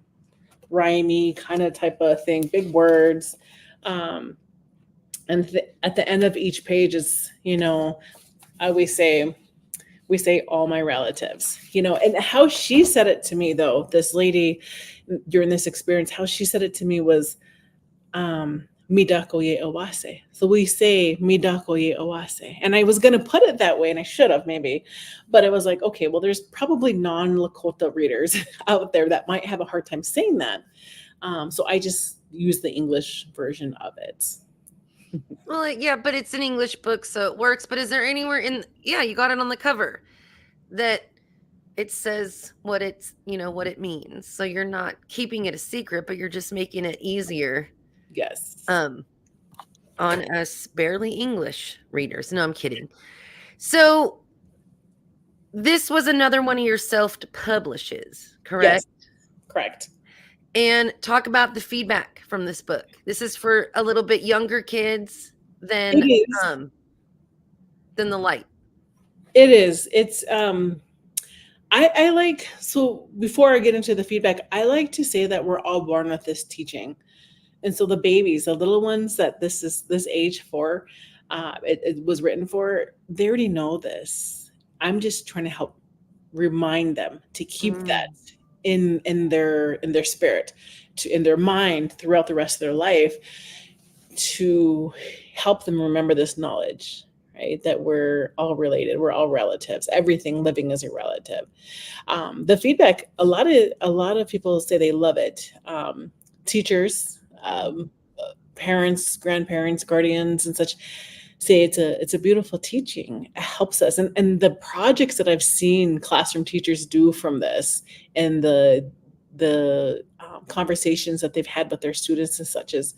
B: rhymey kind of type of thing, big words. Um, and at the end of each page is, we say all my relatives, and how she said it to me, though, this lady during this experience, how she said it to me was, midako ye awase. So we say midako ye awase. And I was going to put it that way, and I should have maybe, but it was like, okay, well, there's probably non-Lakota readers out there that might have a hard time saying that. So I just use the English version of it.
A: Well, yeah, but it's an English book, so it works. But is there anywhere yeah, you got it on the cover that it says what what it means. So you're not keeping it a secret, but you're just making it easier
B: Yes.
A: um on us barely English readers. No, I'm kidding. So this was another one of your self-publishes, correct?
B: Yes. Correct.
A: And talk about the feedback from this book. This is for a little bit younger kids
B: It is.
A: than the light.
B: It is. It's I like, so before I get into the feedback, I like to say that we're all born with this teaching. And so the babies, the little ones that this age for, it was written for, they already know this. I'm just trying to help remind them to keep that
A: Mm.
B: in their spirit, in their mind throughout the rest of their life, to help them remember this knowledge, right? That we're all related, we're all relatives. Everything living is a relative. The feedback, a lot of people say they love it. Teachers, parents, grandparents, guardians, and such say it's a beautiful teaching. It helps us, and the projects that I've seen classroom teachers do from this, and the conversations that they've had with their students and such is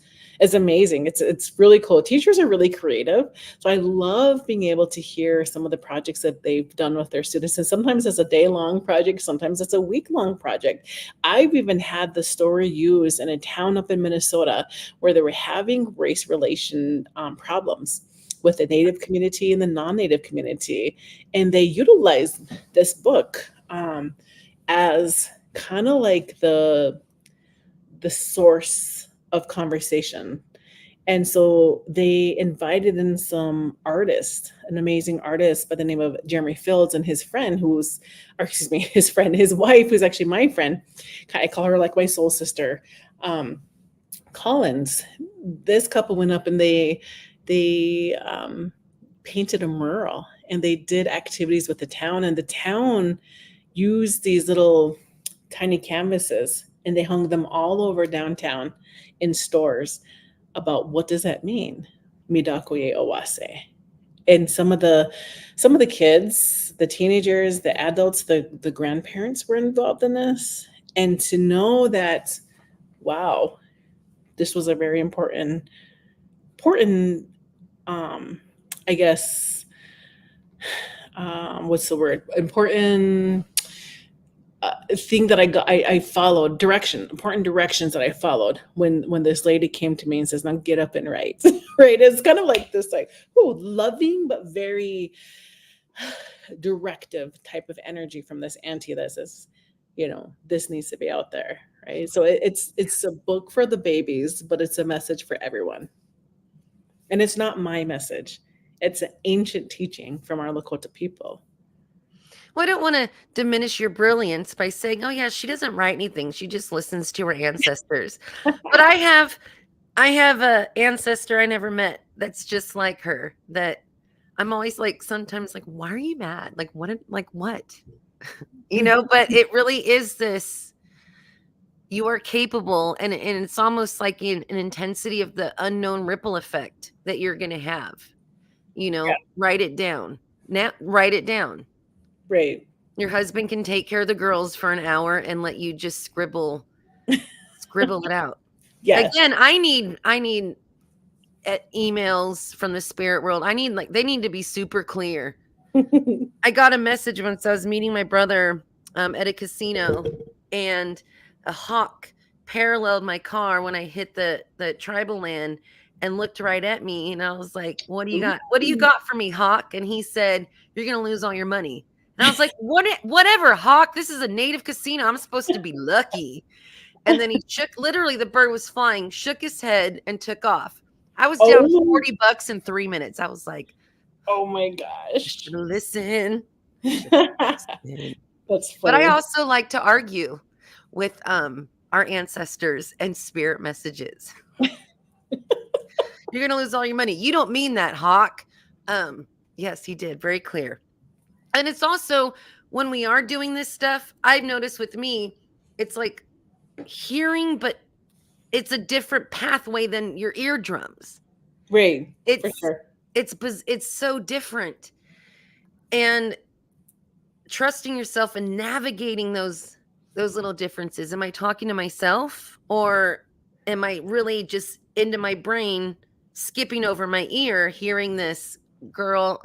B: amazing. It's really cool. Teachers are really creative, so I love being able to hear some of the projects that they've done with their students. And sometimes it's a day-long project, sometimes it's a week-long project. I've even had the story used in a town up in Minnesota where they were having race relation problems with the Native community and the non-Native community, and they utilized this book as kind of like the source of conversation. And so they invited in some artist, an amazing artist by the name of Jeremy Fields, and his friend, his wife, who's actually my friend. I call her like my soul sister, Collins. This couple went up and they painted a mural, and they did activities with the town, and the town used these little tiny canvases, and they hung them all over downtown in stores about what does that mean, midakoye owase. And some of the kids, the teenagers, the adults, the grandparents were involved in this, and to know that, wow, this was a very important, um I guess, what's the word, important thing that I followed, important directions that I followed when this lady came to me and says, "Now get up and write." Right? It's kind of like this, like, oh, loving but very directive type of energy from this auntie that says, this needs to be out there, right? So it's a book for the babies, but it's a message for everyone, and it's not my message. It's an ancient teaching from our Lakota people.
A: Well, I don't want to diminish your brilliance by saying, "Oh yeah, she doesn't write anything. She just listens to her ancestors." But I have a ancestor I never met that's just like her. That I'm always like, sometimes like, why are you mad? Like what? Like what? But it really is this. You are capable, and it's almost like an intensity of the unknown ripple effect that you're going to have.
B: Yeah,
A: Write it down. Now, write it down.
B: right.
A: Your husband can take care of the girls for an hour and let you just scribble it out.
B: Yes.
A: Again, I need emails from the spirit world. They need to be super clear. I got a message once I was meeting my brother at a casino, and a hawk paralleled my car when I hit the tribal land and looked right at me, and I was like, "What do you got? What do you got for me, hawk?" And he said, "You're gonna lose all your money." And I was like, Whatever, hawk. This is a native casino. I'm supposed to be lucky." And then he shook. Literally, the bird was flying, shook his head, and took off. I was down
B: Oh,
A: $40 in 3 minutes. I was like,
B: oh my gosh.
A: listen.
B: That's
A: But I
B: funny.
A: also like to argue with our ancestors and spirit messages. You're gonna lose all your money. You don't mean that, hawk. Yes, he did. Very clear. And it's also, when we are doing this stuff, I've noticed with me, it's like hearing, but it's a different pathway than your eardrums.
B: Right. For
A: It's
B: sure.
A: it's so different. And trusting yourself and navigating those little differences. Am I talking to myself, or am I really just into my brain, skipping over my ear, hearing this, girl,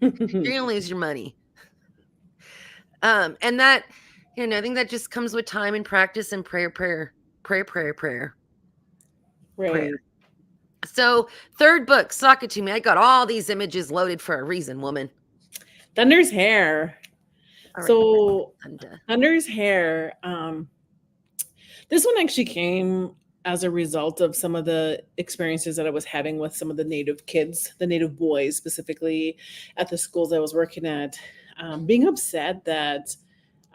A: you're gonna lose your money. And that, I think that just comes with time and practice and prayer.
B: Right.
A: So, third book, Sock It To Me. I got all these images loaded for a reason, woman.
B: Thunder's hair.
A: All right.
B: So
A: Thunder.
B: Thunder's hair. This one actually came as a result of some of the experiences that I was having with some of the Native kids, the Native boys specifically at the schools I was working at, being upset that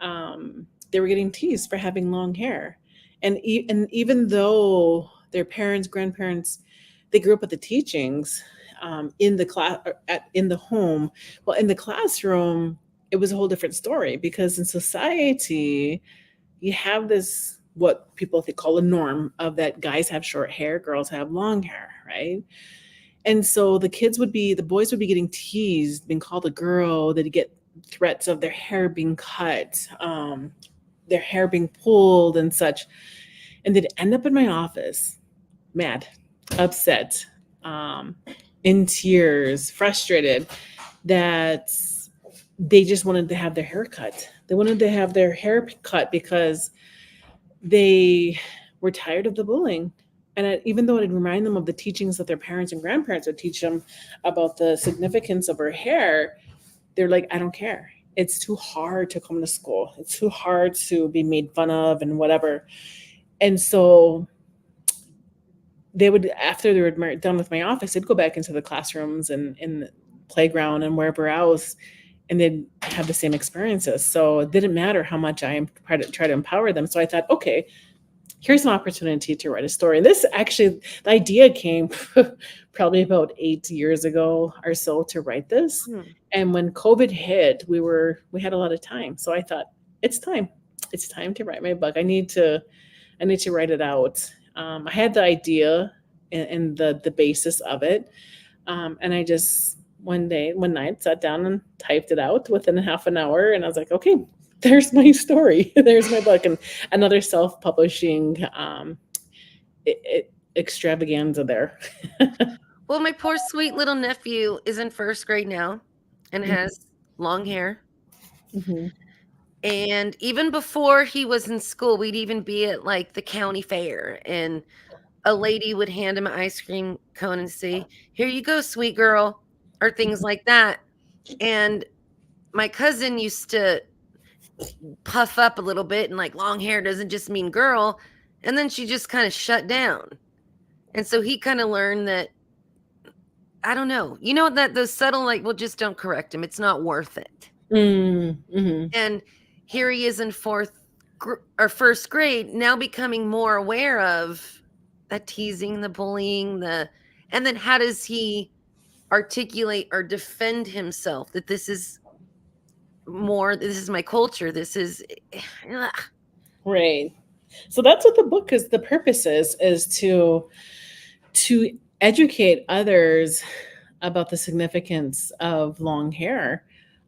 B: they were getting teased for having long hair. And even though their parents, grandparents, they grew up with the teachings in the class, in the home, well, in the classroom, it was a whole different story, because in society, you have this, what people call a norm of that guys have short hair, girls have long hair, right? And so the boys would be getting teased, being called a girl. They'd get threats of their hair being cut, their hair being pulled and such. And they'd end up in my office, mad, upset, in tears, frustrated, that they just wanted to have their hair cut. They wanted to have their hair cut because they were tired of the bullying. And even though it would remind them of the teachings that their parents and grandparents would teach them about the significance of her hair, they're like, I don't care. It's too hard to come to school. It's too hard to be made fun of and whatever. And so they would, after they were done with my office, they'd go back into the classrooms and in the playground and wherever else, and they'd have the same experiences. So it didn't matter how much I try to empower them. So I thought, okay, here's an opportunity to write a story. And this actually, the idea came probably about 8 years ago or so to write this. And when COVID hit, we had a lot of time. So I thought, it's time. It's time to write my book. I need to write it out. I had the idea and the basis of it. And I just one night sat down and typed it out within half an hour. And I was like, okay, there's my story. There's my book. And another self-publishing extravaganza there.
A: Well, my poor sweet little nephew is in first grade now and has long hair.
B: Mm-hmm.
A: And even before he was in school, we'd even be at like the county fair, and a lady would hand him an ice cream cone and say, "Here you go, sweet girl," or things like that. And my cousin used to puff up a little bit and like, long hair doesn't just mean girl. And then she just kind of shut down. And so he kind of learned that, I don't know, that those subtle, like, well, just don't correct him. It's not worth it.
B: Mm-hmm.
A: And here he is in first grade, now becoming more aware of that teasing, the bullying, and then how does he articulate or defend himself that this is my culture. This is
B: right. So that's what the book is. The purpose is to educate others about the significance of long hair.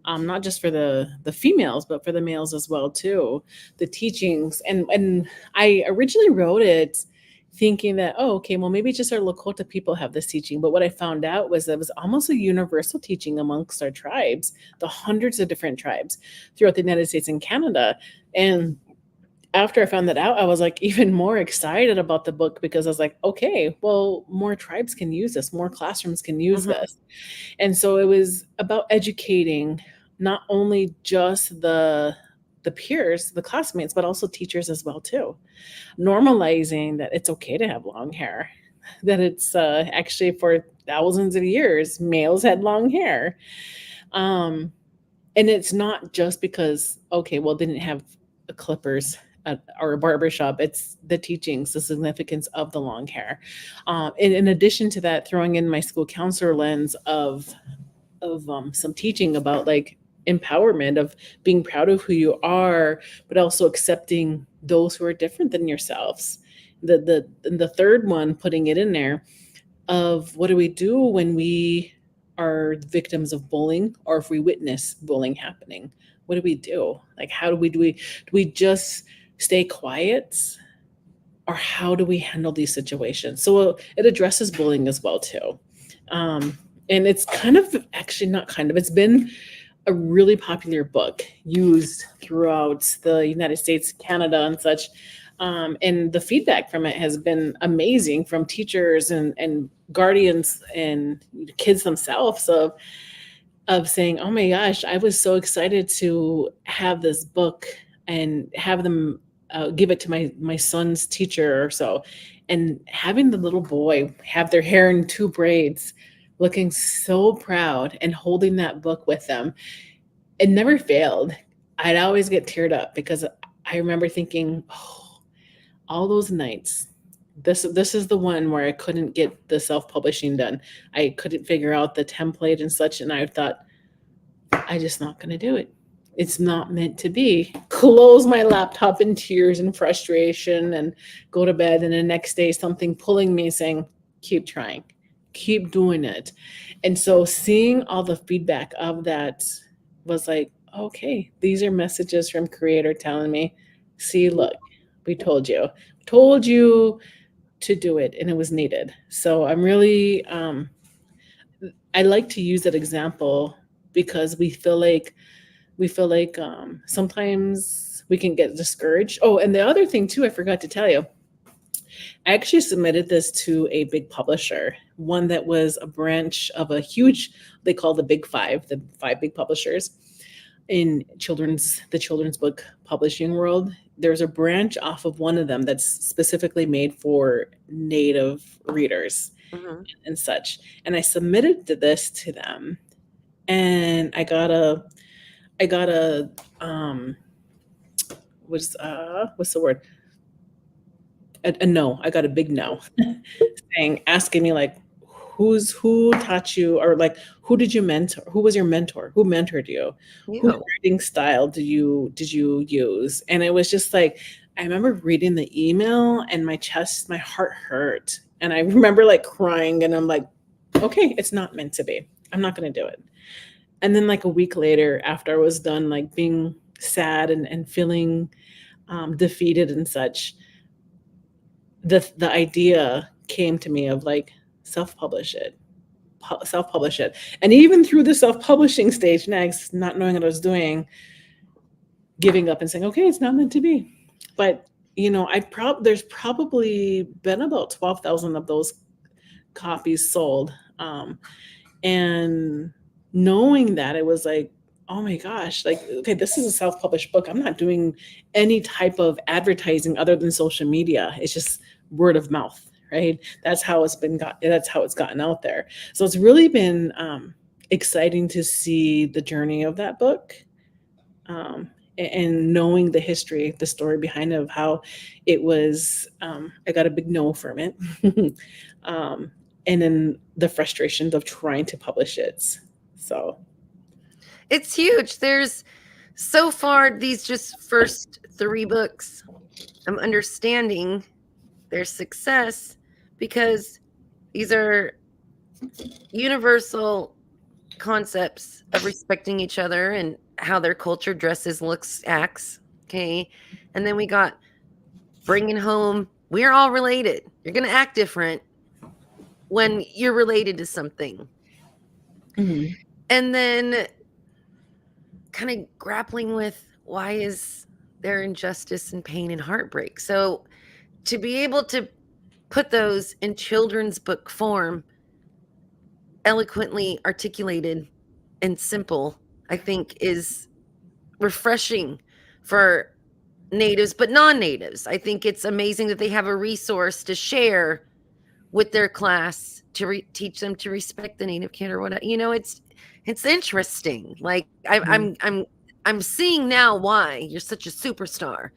B: Not just for the females, but for the males as well too. The teachings, and I originally wrote it thinking that, oh, okay, well, maybe just our Lakota people have this teaching. But what I found out was that it was almost a universal teaching amongst our tribes, the hundreds of different tribes throughout the United States and Canada. And after I found that out, I was like even more excited about the book because I was like, okay, well, more tribes can use this, more classrooms can use this. And so it was about educating not only just the peers, the classmates, but also teachers as well too. Normalizing that it's okay to have long hair, that it's actually for thousands of years males had long hair. Um, and it's not just because, okay, well, they didn't have clippers or a barber shop. It's the teachings, the significance of the long hair. In addition to that, throwing in my school counselor lens of some teaching about like empowerment, of being proud of who you are, but also accepting those who are different than yourselves. The third one, putting it in there, of what do we do when we are victims of bullying, or if we witness bullying happening? What do we do? Like, how do we just stay quiet, or how do we handle these situations? So it addresses bullying as well too. And it's kind of, actually not kind of, it's been a really popular book used throughout the United States, Canada, and such. And the feedback from it has been amazing from teachers and guardians and kids themselves, of saying, oh my gosh, I was so excited to have this book and have them give it to my son's teacher or so. And having the little boy have their hair in two braids, looking so proud and holding that book with them, it never failed. I'd always get teared up because I remember thinking, oh, all those nights, this is the one where I couldn't get the self-publishing done. I couldn't figure out the template and such, and I thought, I just not going to do it. It's not meant to be. Close my laptop in tears and frustration and go to bed, and the next day something pulling me saying, keep trying, keep doing it. And so seeing all the feedback of that was like, okay, these are messages from Creator telling me, see, look, we told you to do it, and it was needed. So I'm really, I like to use that example because we feel like sometimes we can get discouraged. Oh, and the other thing too, I forgot to tell you, I actually submitted this to a big publisher, one that was a branch of a huge, they call the Big Five, the five big publishers in the children's book publishing world. There's a branch off of one of them that's specifically made for Native readers and such. And I submitted this to them, and I got a what's the word? A no. I got a big no, asking me like, who taught you, or like, who did you mentor? Who was your mentor? Who mentored you? Whose writing style did you use? And it was just like, I remember reading the email and my heart hurt. And I remember like crying, and I'm like, okay, it's not meant to be. I'm not going to do it. And then like a week later, after I was done, like being sad and feeling defeated and such, the idea came to me of like, self-publish it. And even through the self-publishing stage next, not knowing what I was doing, giving up and saying, okay, it's not meant to be. But there's probably been about 12,000 of those copies sold. And knowing that, it was like, oh my gosh, like, okay, this is a self-published book. I'm not doing any type of advertising other than social media. It's just word of mouth, right? That's how it's gotten out there. So it's really been exciting to see the journey of that book, and knowing the history, the story behind it, of how it was. I got a big no from it, and then the frustrations of trying to publish it. So
A: it's huge. There's so far these just first 3 books, I'm understanding their success because these are universal concepts of respecting each other and how their culture dresses, looks, acts. Okay. And then we got bringing home We're all related. You're going to act different when you're related to something.
B: Mm-hmm.
A: And then kind of grappling with, why is there injustice and pain and heartbreak? So to be able to put those in children's book form, eloquently articulated and simple, I think is refreshing for natives, but non-natives. I think it's amazing that they have a resource to share with their class to teach them to respect the native kid or whatever. It's interesting. Like I'm seeing now why you're such a superstar,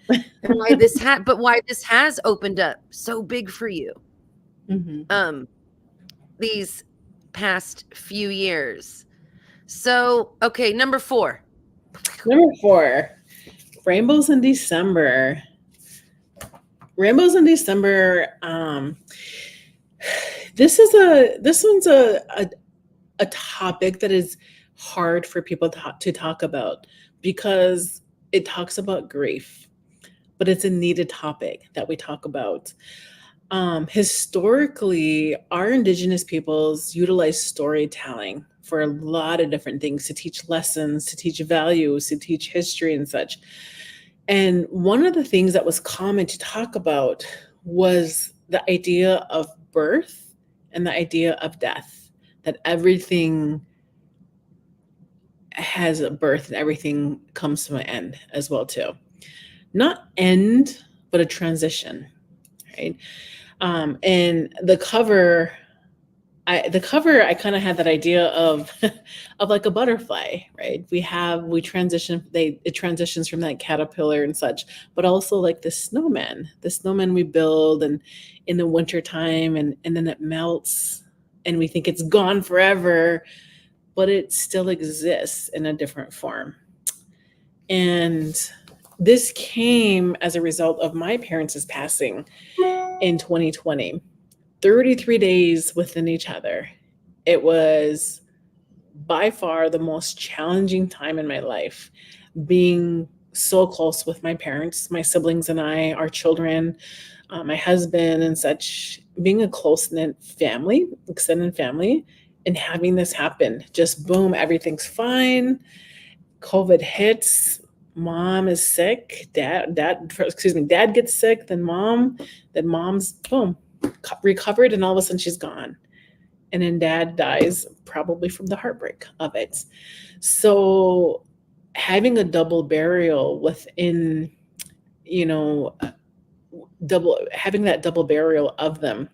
A: and why this has opened up so big for you
B: Mm-hmm.
A: these past few years. So okay, number 4.
B: Number 4, Rainbows in December. Rainbows in December. This one's a topic that is hard for people to talk about, because it talks about grief, but it's a needed topic that we talk about. Historically, our Indigenous peoples utilize storytelling for a lot of different things, to teach lessons, to teach values, to teach history and such. And one of the things that was common to talk about was the idea of birth and the idea of death, that everything has a birth and everything comes to an end as well too. Not end, but a transition, right? And the cover, I kind of had that idea of of like a butterfly, right? We transition, it transitions from that caterpillar and such, but also like the snowman we build, and in the winter time, and then it melts and we think it's gone forever, but it still exists in a different form. And this came as a result of my parents' passing in 2020. 33 days within each other. It was by far the most challenging time in my life, being so close with my parents, my siblings and I, our children, my husband and such, being a close-knit family, extended family, and having this happen. Just boom, everything's fine. COVID hits, mom is sick, dad gets sick, then mom's boom, recovered, and all of a sudden she's gone. And then dad dies, probably from the heartbreak of it. So having a double burial within, having that double burial of them,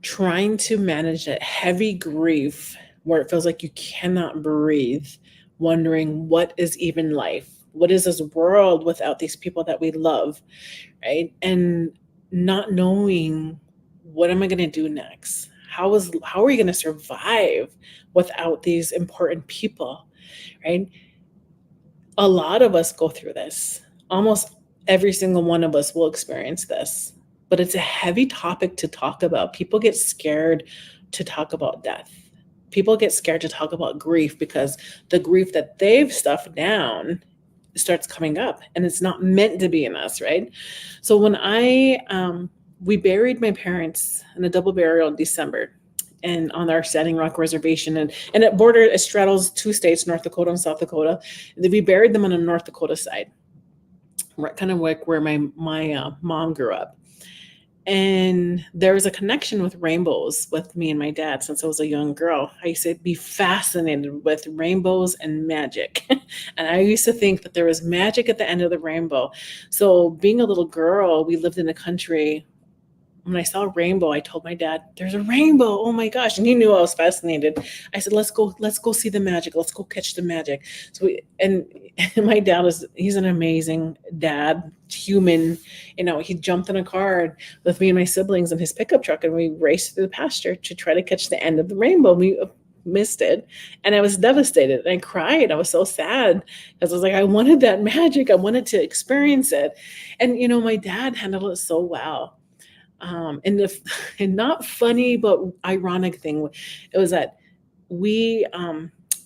B: trying to manage that heavy grief where it feels like you cannot breathe, wondering what is even life? What is this world without these people that we love, right? And not knowing, what am I going to do next? How are we going to survive without these important people, right? A lot of us go through this. Almost every single one of us will experience this, but it's a heavy topic to talk about. People get scared to talk about death. People get scared to talk about grief because the grief that they've stuffed down starts coming up, and it's not meant to be in us, right? So when we buried my parents in a double burial in December, and on our Standing Rock reservation, and it straddles 2 states, North Dakota and South Dakota. We buried them on the North Dakota side, right, kind of like where my mom grew up. And there was a connection with rainbows with me and my dad since I was a young girl. I used to be fascinated with rainbows and magic. And I used to think that there was magic at the end of the rainbow. So being a little girl, we lived in a country. When I saw a rainbow, I told my dad, "There's a rainbow. Oh my gosh." And he knew I was fascinated. I said, let's go see the magic. Let's go catch the magic. So my dad he's an amazing dad, human. He jumped in a car with me and my siblings in his pickup truck, and we raced through the pasture to try to catch the end of the rainbow. We missed it, and I was devastated. And I cried. I was so sad because I was like, I wanted that magic. I wanted to experience it. And my dad handled it so well. And not funny, but ironic thing, it was that we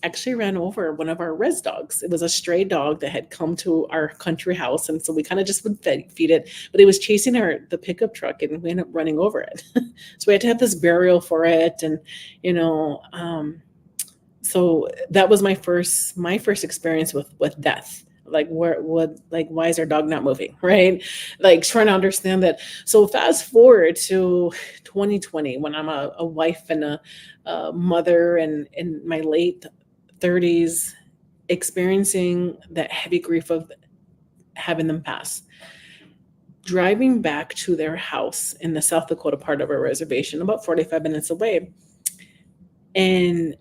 B: actually ran over one of our res dogs. It was a stray dog that had come to our country house, and so we kind of just would feed it. But it was chasing the pickup truck, and we ended up running over it. So we had to have this burial for it, and you know, so that was my first experience with death. Like why is our dog not moving, right? Like trying to understand that. So fast forward to 2020, when I'm a wife and a mother, and in my late 30s, experiencing that heavy grief of having them pass. Driving back to their house in the South Dakota part of our reservation, about 45 minutes away, and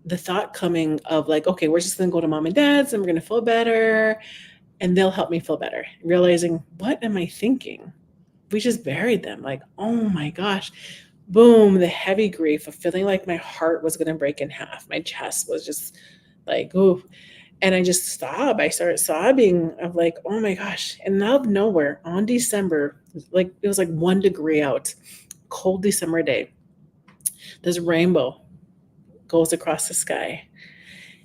B: the thought coming of like, okay, we're just going to go to mom and dad's and we're going to feel better and they'll help me feel better. Realizing, what am I thinking? We just buried them. Like, oh my gosh, boom, the heavy grief of feeling like my heart was going to break in half. My chest was just like, ooh. And I just stopped. I started sobbing of like, oh my gosh. And out of nowhere on December, like it was like 1 degree out, cold December day, this rainbow goes across the sky.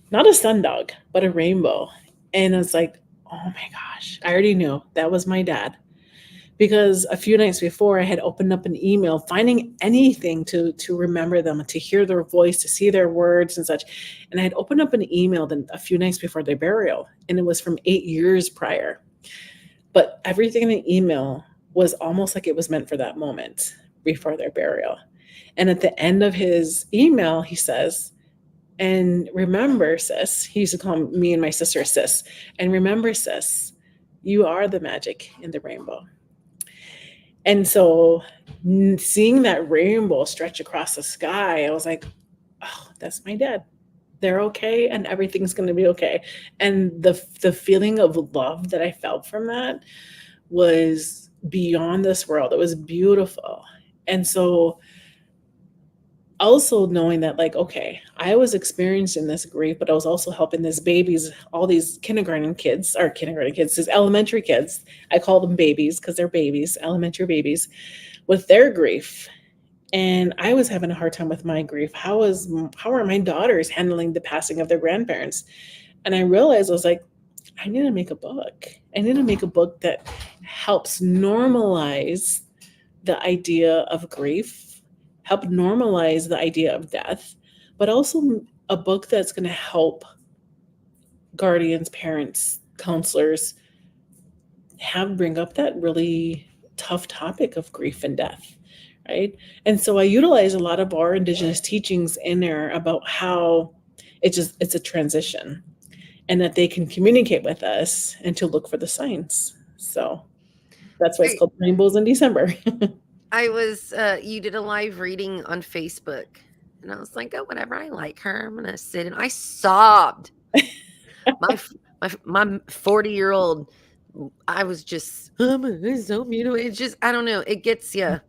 B: Not a sundog, but a rainbow. And it's like, oh my gosh, I already knew that was my dad. Because a few nights before, I had opened up an email, finding anything to remember them, to hear their voice, to see their words and such. And I had opened up an email then a few nights before their burial, and it was from 8 years prior. But everything in the email was almost like it was meant for that moment before their burial. And at the end of his email, he says, and remember, sis, he used to call me and my sister sis, and remember, sis, you are the magic in the rainbow. And so seeing that rainbow stretch across the sky, I was like, oh, that's my dad. They're okay, and everything's going to be okay. And the feeling of love that I felt from that was beyond this world. It was beautiful. And so also knowing that, like, okay, I was experiencing this grief, but I was also helping these babies, all these kindergarten kids, these elementary kids. I call them babies because they're babies, elementary babies, with their grief. And I was having a hard time with my grief. How are my daughters handling the passing of their grandparents? And I realized, I was like, I need to make a book. I need to make a book that helps normalize the idea of grief, help normalize the idea of death, but also a book that's going to help guardians, parents, counselors bring up that really tough topic of grief and death, right? And so I utilize a lot of our Indigenous teachings in there about how it's a transition, and that they can communicate with us and to look for the signs. So that's why it's called Rainbows in December.
A: You did a live reading on Facebook, and I was like, oh, whatever, I like her. I'm gonna sit, and I sobbed. my 40-year-old, I was just, it's so beautiful. It's just, I don't know, it gets you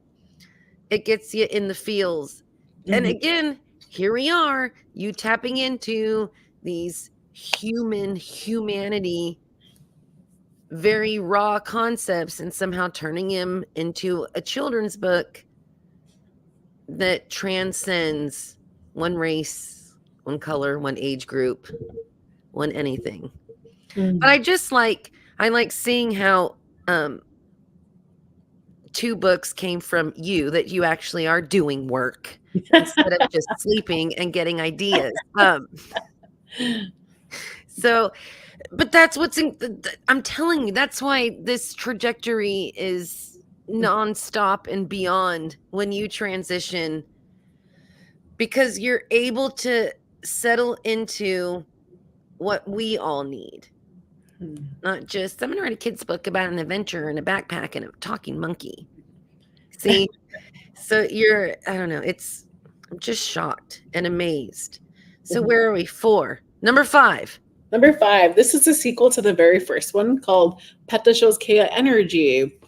A: in the feels. Mm-hmm. And again, here we are, you tapping into these humanity, very raw concepts, and somehow turning him into a children's book that transcends one race, one color, one age group, one anything. Mm-hmm. But I like seeing how 2 books came from you, that you actually are doing work instead of just sleeping and getting ideas. So, but that's I'm telling you, that's why this trajectory is nonstop and beyond when you transition, because you're able to settle into what we all need. Not just, I'm going to write a kid's book about an adventure and a backpack and a talking monkey. See? So I don't know, I'm just shocked and amazed. So where are we? 4. Number 5.
B: Number 5, this is a sequel to the very first one called Petashow's Kea Energy.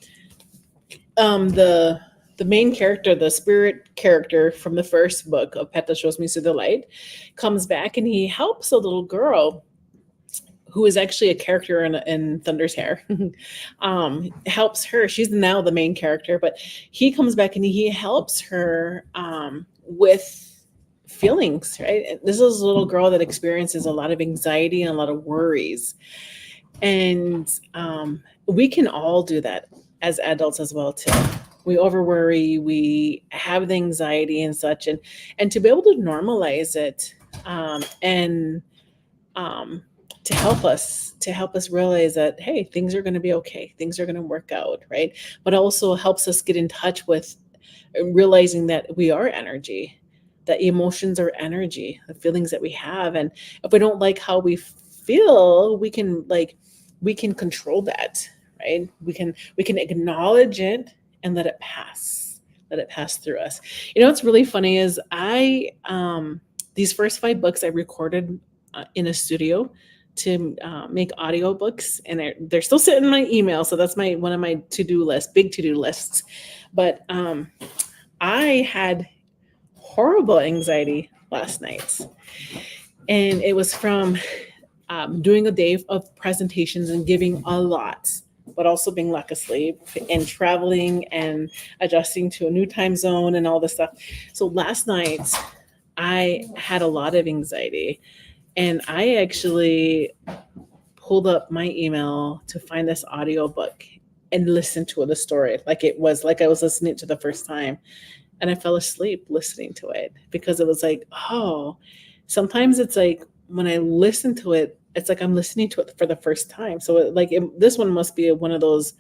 B: The main character, the spirit character from the first book of Shows Misun the Light, comes back and he helps a little girl who is actually a character in Thunder's Hair. Helps her. She's now the main character, but he comes back and he helps her with feelings, right? This is a little girl that experiences a lot of anxiety and a lot of worries. And we can all do that as adults as well too. We over worry, we have the anxiety and such, and to be able to normalize it, and um, to help us realize that, hey, things are going to be okay, things are going to work out, right? But also helps us get in touch with realizing that we are energy, that emotions are energy, the feelings that we have. And if we don't like how we feel, we can control that, right? We can acknowledge it and let it pass through us. What's really funny is these first 5 books I recorded in a studio to make audiobooks, and they're still sitting in my email, so that's my one of my to-do list, big to-do lists. But I had horrible anxiety last night, and it was from doing a day of presentations and giving a lot, but also being lack of sleep and traveling and adjusting to a new time zone and all this stuff. So last night I had a lot of anxiety, and I actually pulled up my email to find this audiobook and listen to the story like it was like I was listening to the first time. And I fell asleep listening to it because it was like, oh, sometimes it's like when I listen to it, it's like I'm listening to it for the first time. So this one must be one of those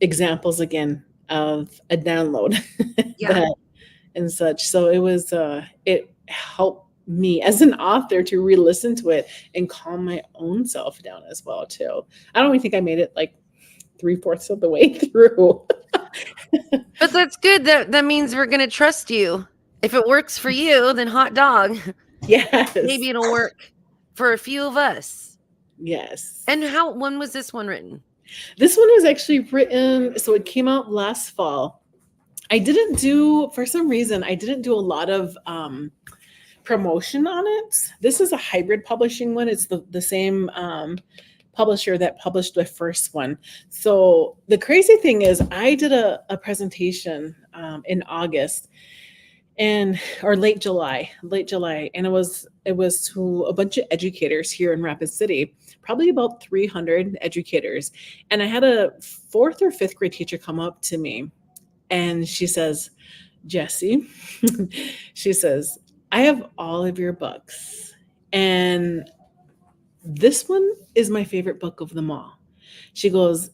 B: examples again of a download
A: Yeah.
B: that and such. So it helped me as an author to re-listen to it and calm my own self down as well too. I don't even think I made it like 3/4 of the way through.
A: But that's good. That means we're gonna trust you. If it works for you, then hot dog.
B: Yes.
A: Maybe it'll work for a few of us.
B: Yes.
A: And when was this one written?
B: This one was actually written, so it came out last fall. For some reason, I didn't do a lot of promotion on it. This is a hybrid publishing one. It's the same publisher that published the first one. So the crazy thing is I did a presentation in August or late July, and it was to a bunch of educators here in Rapid City, probably about 300 educators. And I had a 4th or 5th grade teacher come up to me, and she says, Jessie, she says, I have all of your books, and this one is my favorite book of them all. She goes,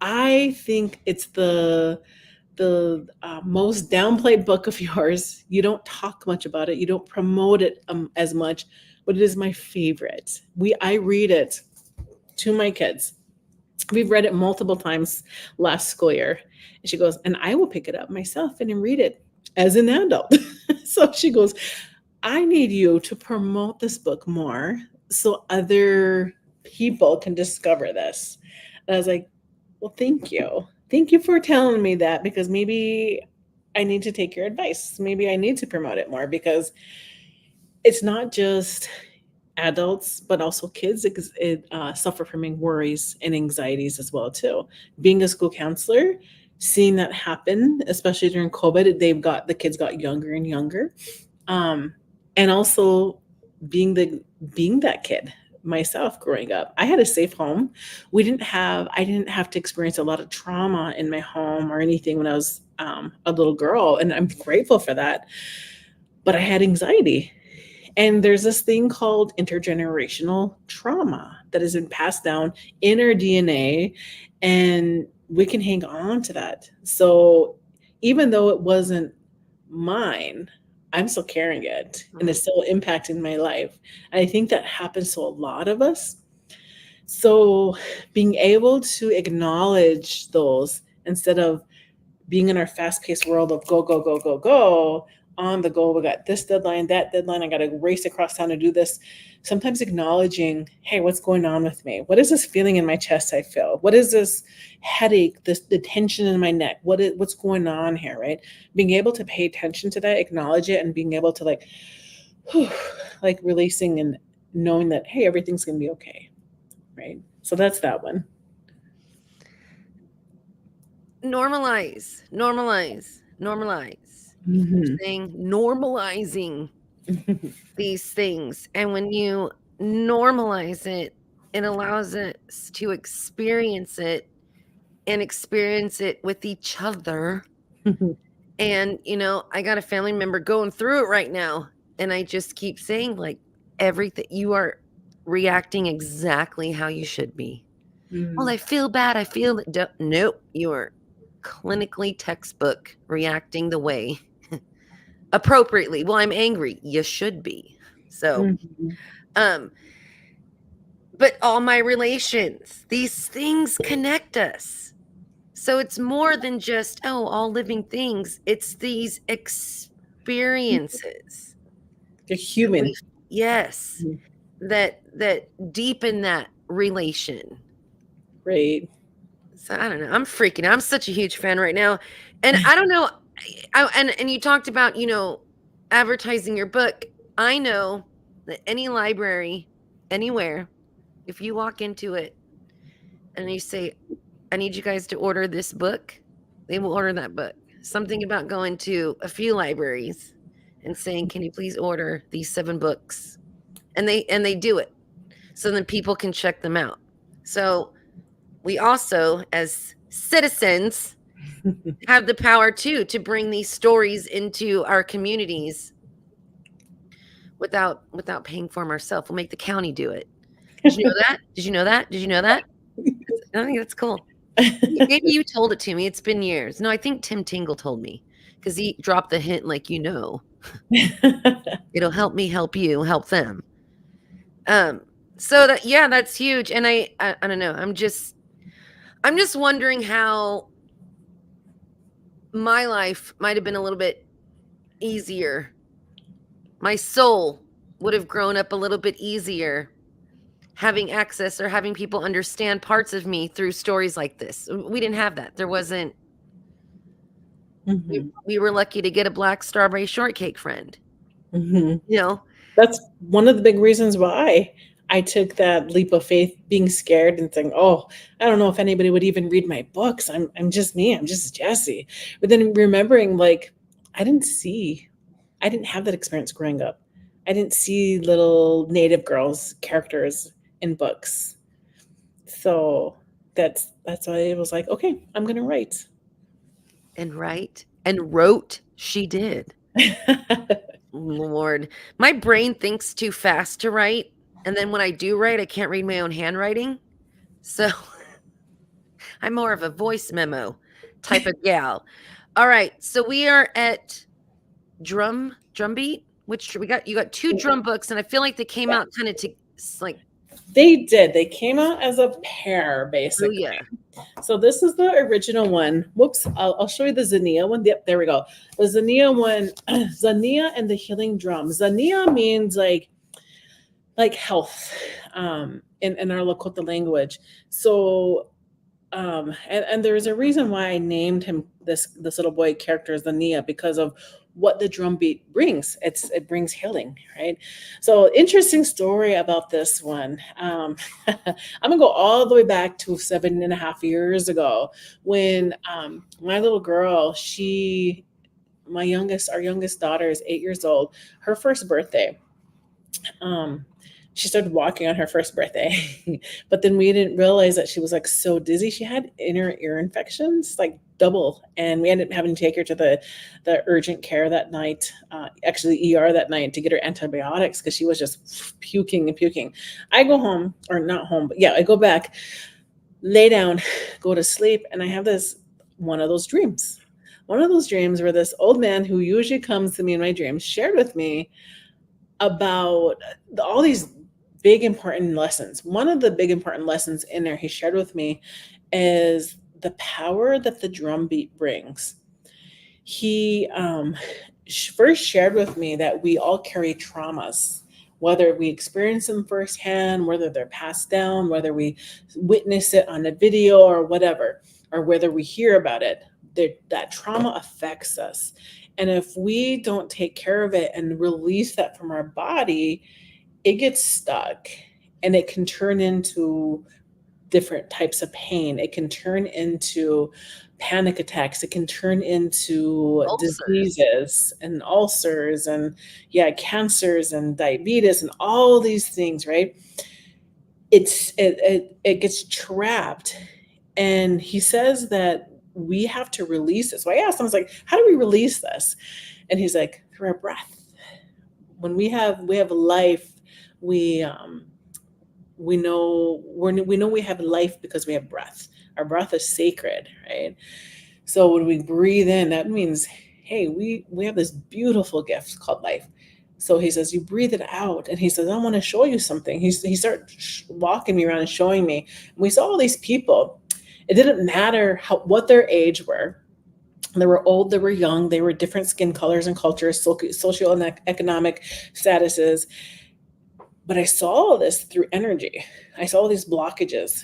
B: I think it's the most downplayed book of yours. You don't talk much about it. You don't promote it as much, but it is my favorite. I read it to my kids. We've read it multiple times last school year. And she goes, and I will pick it up myself and read it as an adult. So she goes, I need you to promote this book more so other people can discover this. And I was like, well, thank you. Thank you for telling me that, because maybe I need to take your advice. Maybe I need to promote it more, because it's not just adults, but also kids suffer from worries and anxieties as well too. Being a school counselor, seeing that happen, especially during COVID, the kids got younger and younger, and also being that kid myself growing up. I had a safe home. I didn't have to experience a lot of trauma in my home or anything when I was a little girl, and I'm grateful for that. But I had anxiety. And there's this thing called intergenerational trauma that has been passed down in our DNA, and we can hang on to that. So even though it wasn't mine, I'm still carrying it, and it's still impacting my life. And I think that happens to a lot of us. So being able to acknowledge those instead of being in our fast-paced world of go, go, go, go, go, on the go, we got this deadline, that deadline, I got to race across town to do this. Sometimes acknowledging, hey, what's going on with me? What is this feeling in my chest I feel? What is this headache, the tension in my neck? What's going on here, right? Being able to pay attention to that, acknowledge it, and being able to like releasing and knowing that, hey, everything's going to be okay, right? So that's that one.
A: Normalize.
B: Mhm.
A: saying normalizing these things. And when you normalize it, it allows us to experience it and experience it with each other. And, I got a family member going through it right now. And I just keep saying, like, everything, you are reacting exactly how you should be. Well,
B: Mm.
A: I feel bad. I feel that. Nope. You are clinically textbook reacting the way appropriately. Well, I'm angry. You should be. So,
B: Mhm.
A: um, but all my relations, these things connect us. So it's more than just, oh, all living things. It's these experiences
B: You're
A: that we,
B: human.
A: yes,
B: Mhm.
A: that deepen that relation.
B: Right.
A: So I don't know. I'm freaking out. I'm such a huge fan right now. And I don't know. And you talked about, advertising your book. I know that any library, anywhere, if you walk into it and you say, I need you guys to order this book, they will order that book. Something about going to a few libraries and saying, can you please order these 7 books? And they do it. So then people can check them out. So we also, as citizens, have the power too to bring these stories into our communities without paying for them ourselves. We'll make the county do it. Did you know that? Did you know that? Did you know that? I think that's cool. Maybe you told it to me. It's been years. No, I think Tim Tingle told me because he dropped the hint, like, it'll help me help you, help them. So that, yeah, that's huge. And I don't know. I'm just wondering how my life might have been a little bit easier. My soul would have grown up a little bit easier having access or having people understand parts of me through stories like this. We didn't have that. There wasn't.
B: Mhm.
A: We were lucky to get a black strawberry shortcake friend.
B: Mhm.
A: You know,
B: That's one of the big reasons why I took that leap of faith, being scared and saying, "Oh, I don't know if anybody would even read my books. I'm just me. I'm just Jessie." But then remembering, like, I didn't have that experience growing up. I didn't see little Native girls characters in books. So that's why it was like, okay, I'm gonna write.
A: and write and wrote. She did. Lord, my brain thinks too fast to write, and then when I do write, I can't read my own handwriting. So I'm more of a voice memo type of gal. All right, so we are at drum beat. Which we got? You got 2 drum books, and I feel like they came
B: Yeah,
A: out kind of to like
B: they did. They came out as a pair, basically.
A: booyah.
B: So this is the original one. Whoops, I'll show you the Zania one. Yep, there we go. The Zania one, Zania and the Healing Drum. Zania means like health, in our Lakota language. So and there's a reason why I named him this little boy character Zania, because of what the drum beat brings. It brings healing, right? So interesting story about this one. I'm gonna go all the way back to 7.5 years ago when my little girl, our youngest daughter is 8 years old. Her first birthday. Um, she started walking on her first birthday, but then we didn't realize that she was like so dizzy. She had inner ear infections, like double, and we ended up having to take her to the urgent care that night, actually ER that night, to get her antibiotics because she was just puking and puking. I go home, or not home, but yeah, I go back, lay down, go to sleep, and I have this one of those dreams. One of those dreams where this old man who usually comes to me in my dreams shared with me about all these big important lessons. One of the big important lessons in there he shared with me is the power that the drum beat brings. He first shared with me that we all carry traumas, whether we experience them firsthand, whether they're passed down, whether we witness it on a video or whatever, or whether we hear about it. That trauma affects us. And if we don't take care of it and release that from our body, it gets stuck and it can turn into different types of pain. It can turn into panic attacks. It can turn into
A: Ulcers.
B: diseases and ulcers and yeah, cancers and diabetes and all these things, right? It gets trapped. And he says that we have to release it. So I asked him, I was like, how do we release this? And he's like, through our breath. When we have life, we we know we have life because we have breath. Our breath is sacred, right? So when we breathe in, that means, hey, we have this beautiful gift called life. So he says, you breathe it out. And he says, I want to show you something. He started walking me around and showing me. And we saw all these people. It didn't matter what their age were. They were old, they were young, they were different skin colors and cultures, social and economic statuses. But I saw all this through energy. I saw all these blockages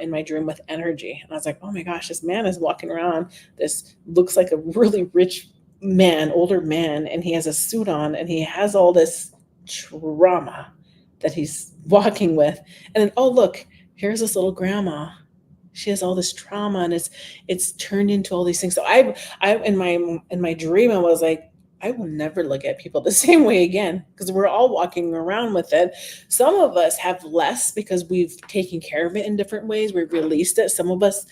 B: in my dream with energy. And I was like, oh my gosh, this man is walking around. This looks like a really rich man, older man, and he has a suit on and he has all this trauma that he's walking with. And then, oh, look, here's this little grandma. She has all this trauma and it's turned into all these things. So I in my dream, I was like, I will never look at people the same way again because we're all walking around with it. Some of us have less because we've taken care of it in different ways. We've released it. Some of us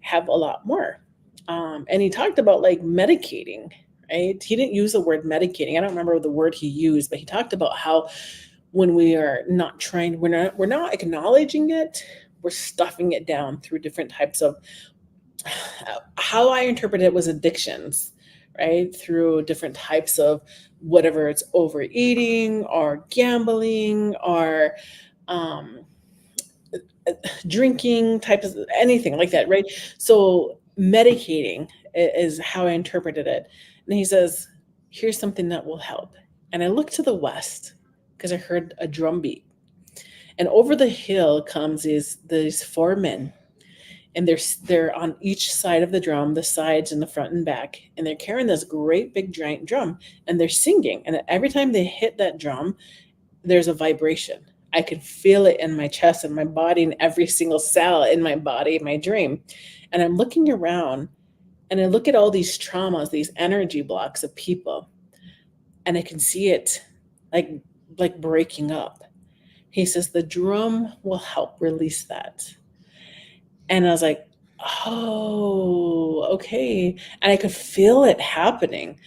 B: have a lot more. And he talked about like medicating, right? He didn't use the word medicating. I don't remember the word he used, but he talked about how when we are not trying, we're not acknowledging it, we're stuffing it down through different types of how I interpret it was addictions, right? Through different types of whatever it's overeating or gambling or um, drinking types of anything like that, right? So medicating is how I interpreted it. And he says, here's something that will help. And I looked to the west because I heard a drum beat. And over the hill comes these four men and they're on each side of the drum, the sides and the front and back, and they're carrying this great big giant drum and they're singing. And every time they hit that drum, there's a vibration. I can feel it in my chest and my body and every single cell in my body, my dream. And I'm looking around and I look at all these traumas, these energy blocks of people, and I can see it like breaking up. He says the drum will help release that. And I was like, oh, okay. And I could feel it happening.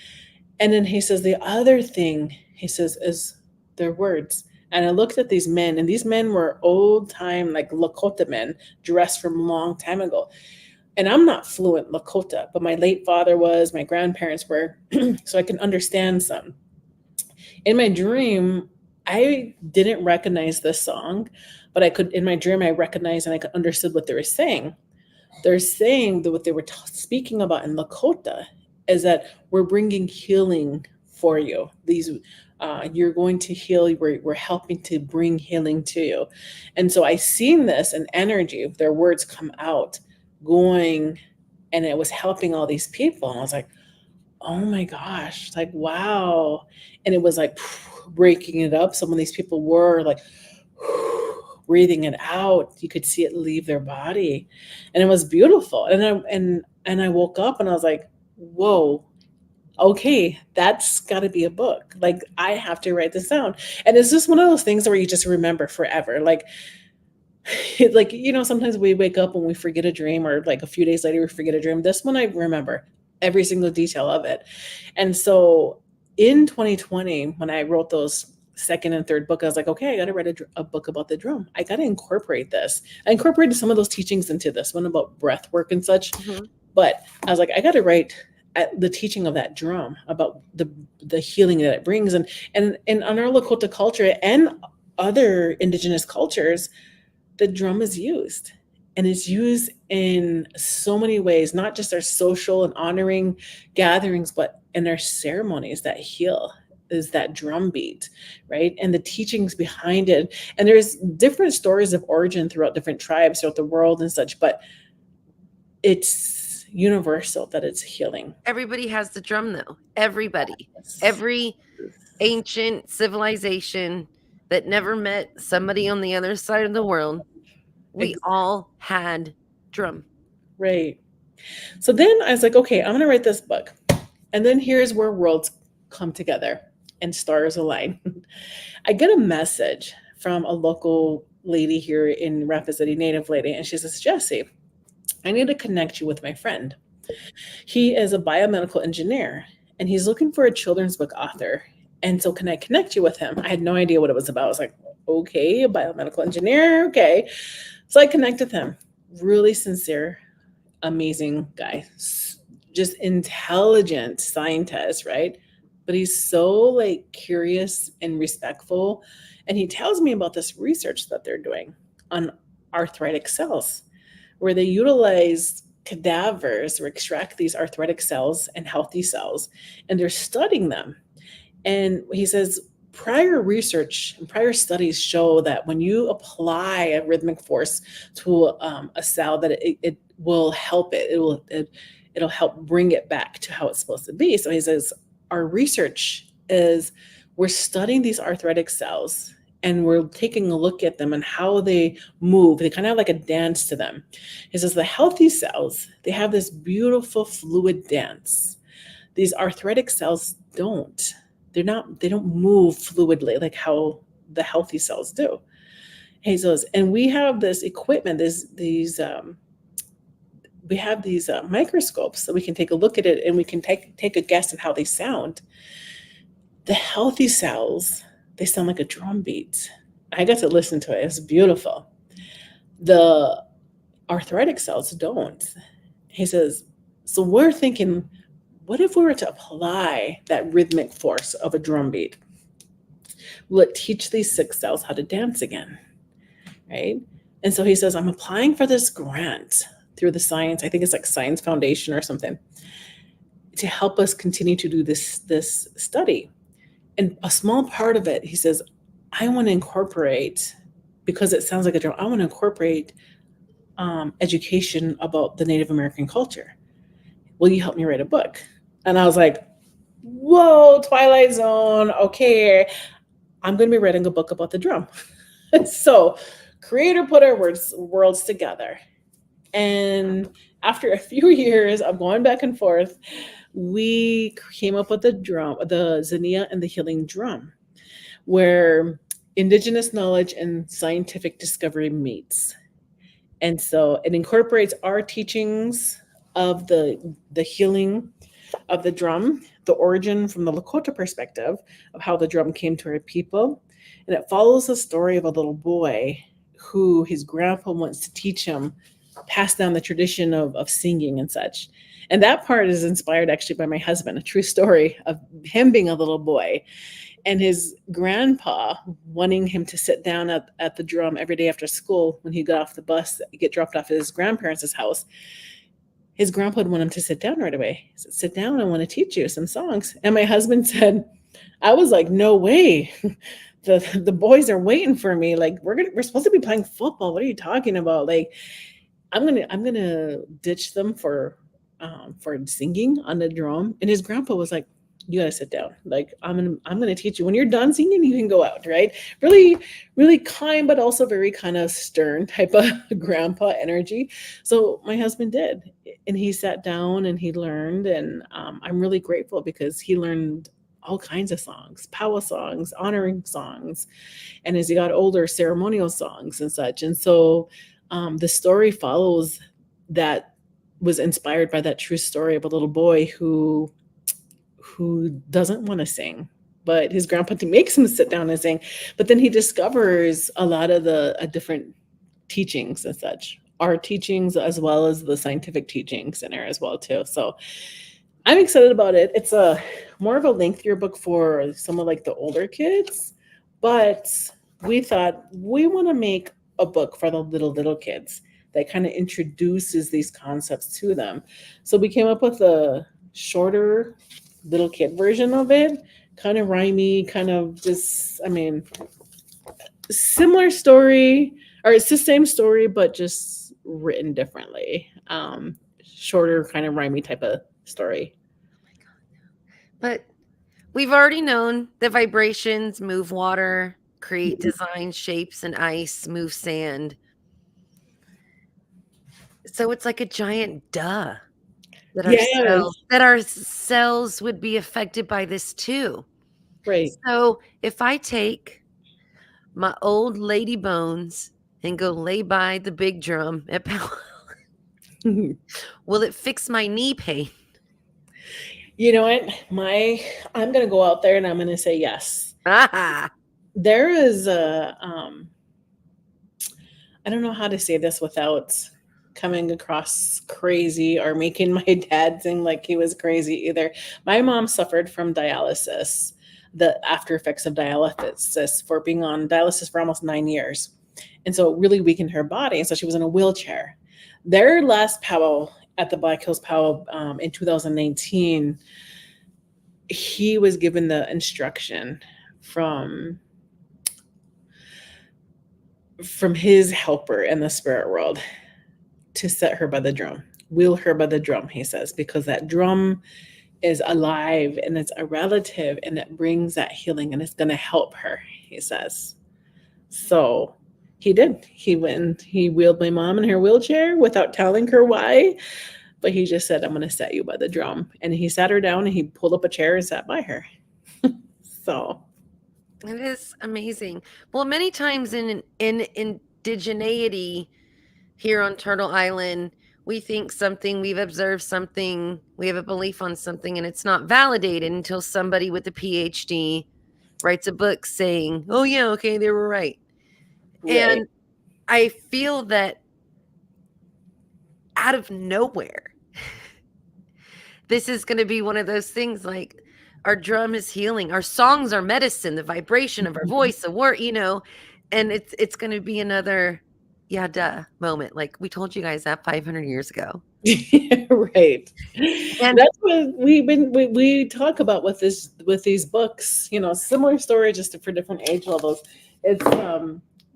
B: And then he says, the other thing, he says, is their words. And I looked at these men, and these men were old time, like Lakota men, dressed from a long time ago. And I'm not fluent Lakota, but my late father was, my grandparents were, so I can understand some. In my dream, I didn't recognize this song, but I could, in my dream, I recognized and I could understood what they were saying. They're saying that what they were speaking about in Lakota is that we're bringing healing for you. You're going to heal. We're helping to bring healing to you. And so I seen this in energy, their words come out, going, and it was helping all these people. And I was like, oh my gosh, like, wow. And it was like breaking it up. Some of these people were like breathing it out. You could see it leave their body. And it was beautiful. And I woke up and I was like, whoa, okay, that's got to be a book. Like, I have to write this down. And it's just one of those things where you just remember forever. Like, sometimes we wake up and we forget a dream, or like a few days later we forget a dream. This one I remember every single detail of it. And so in 2020, when I wrote those second and third book, I was like, okay, I got to write a book about the drum. I got to incorporate this. I incorporated some of those teachings into this one about breath work and such. Mm-hmm. But I was like, I got to write the teaching of that drum, about the healing that it brings. And on our Lakota culture and other Indigenous cultures, the drum is used. And it's used in so many ways, not just our social and honoring gatherings, but in our ceremonies that heal is that drum beat, right? And the teachings behind it. And there's different stories of origin throughout different tribes throughout the world and such, but it's universal that it's healing.
A: Everybody has the drum, though. Everybody. Yes. Every ancient civilization that never met somebody on the other side of the world We all had drum.
B: Right. So then I was like, okay, I'm going to write this book. And then here's where worlds come together and stars align. I get a message from a local lady here in Rapid City, native lady, and she says, Jessie, I need to connect you with my friend. He is a biomedical engineer and he's looking for a children's book author. And so, can I connect you with him? I had no idea what it was about. I was like, okay, a biomedical engineer. Okay. So I connected him. Really sincere, amazing guy, just intelligent scientist, right? But he's so like curious and respectful. And he tells me about this research that they're doing on arthritic cells, where they utilize cadavers or extract these arthritic cells and healthy cells, and they're studying them. And he says, prior research and prior studies show that when you apply a rhythmic force to a cell, that it will help it. It'll help bring it back to how it's supposed to be. So he says, our research is we're studying these arthritic cells and we're taking a look at them and how they move. They kind of have like a dance to them. He says the healthy cells, they have this beautiful fluid dance. These arthritic cells don't. They don't move fluidly like how the healthy cells do. He says, and we have this equipment, we have these microscopes so we can take a look at it and we can take a guess at how they sound. The healthy cells, they sound like a drum beat. I got to listen to it. It's beautiful. The arthritic cells don't. He says, so we're thinking, what if we were to apply that rhythmic force of a drum beat? Will it teach these sick cells how to dance again? Right? And so he says, I'm applying for this grant through the science, I think it's like Science Foundation or something, to help us continue to do this study. And a small part of it, he says, I want to incorporate, because it sounds like a drum, I want to incorporate education about the Native American culture. Will you help me write a book? And I was like, whoa, Twilight Zone. Okay, I'm going to be writing a book about the drum. So creator put our worlds together. And after a few years of going back and forth, we came up with the Zinnia and the Healing Drum, where Indigenous knowledge and scientific discovery meets. And so it incorporates our teachings of the healing of the drum, the origin from the Lakota perspective of how the drum came to our people. And it follows the story of a little boy who his grandpa wants to teach him, pass down the tradition of singing and such. And that part is inspired actually by my husband, a true story of him being a little boy and his grandpa wanting him to sit down at the drum every day after school when he got off the bus, get dropped off at his grandparents' house. His grandpa would want him to sit down right away. He said, sit down, I want to teach you some songs. And my husband said, I was like, no way. The boys are waiting for me. Like, we're supposed to be playing football. What are you talking about? Like, I'm gonna ditch them for singing on the drum. And his grandpa was like, you gotta sit down. Like, I'm gonna teach you. When you're done singing, you can go out, right? Really, really kind, but also very kind of stern type of grandpa energy. So my husband did, and he sat down and he learned, and I'm really grateful because he learned all kinds of songs, power songs, honoring songs, and as he got older, ceremonial songs and such. And so the story follows that was inspired by that true story of a little boy who doesn't want to sing, but his grandpa makes him sit down and sing. But then he discovers a lot of the different teachings and such, our teachings as well as the scientific teachings in there as well too. So I'm excited about it. It's a more of a lengthier book for some of like the older kids, but we thought we want to make a book for the little kids that kind of introduces these concepts to them. So we came up with a shorter little kid version of it, kind of rhymey, kind of just, I mean, similar story, or it's the same story, but just written differently. Shorter, kind of rhymey type of story.
A: But we've already known that vibrations move water, create design shapes, and ice move sand. So it's like a giant duh
B: Yes.
A: that our cells would be affected by this too.
B: Right.
A: So if I take my old lady bones and go lay by the big drum at will it fix my knee pain?
B: You know what? I'm gonna go out there and I'm gonna say yes.
A: Ah,
B: There is I don't know how to say this without coming across crazy or making my dad seem like he was crazy either. My mom suffered from dialysis, the after effects of dialysis, for being on dialysis for almost 9 years. And so it really weakened her body. And so she was in a wheelchair. Their last powwow at the Black Hills Powwow in 2019, he was given the instruction from his helper in the spirit world to set her by the drum, wheel her by the drum, he says, because that drum is alive and it's a relative and it brings that healing and it's going to help her, he says. So he did. He went and he wheeled my mom in her wheelchair without telling her why. But he just said, I'm going to set you by the drum. And he sat her down and he pulled up a chair and sat by her. So
A: it is amazing. Well, many times in indigeneity here on Turtle Island, we think something, we've observed something, we have a belief on something, and it's not validated until somebody with a PhD writes a book saying, oh, yeah, okay, they were right. And I feel that out of nowhere, this is going to be one of those things like our drum is healing, our songs are medicine, the vibration of our voice, the word, and it's going to be another, yeah, duh moment. Like we told you guys that 500 years ago.
B: Right.
A: And
B: that's what we talk about with these books, similar story just for different age levels. It's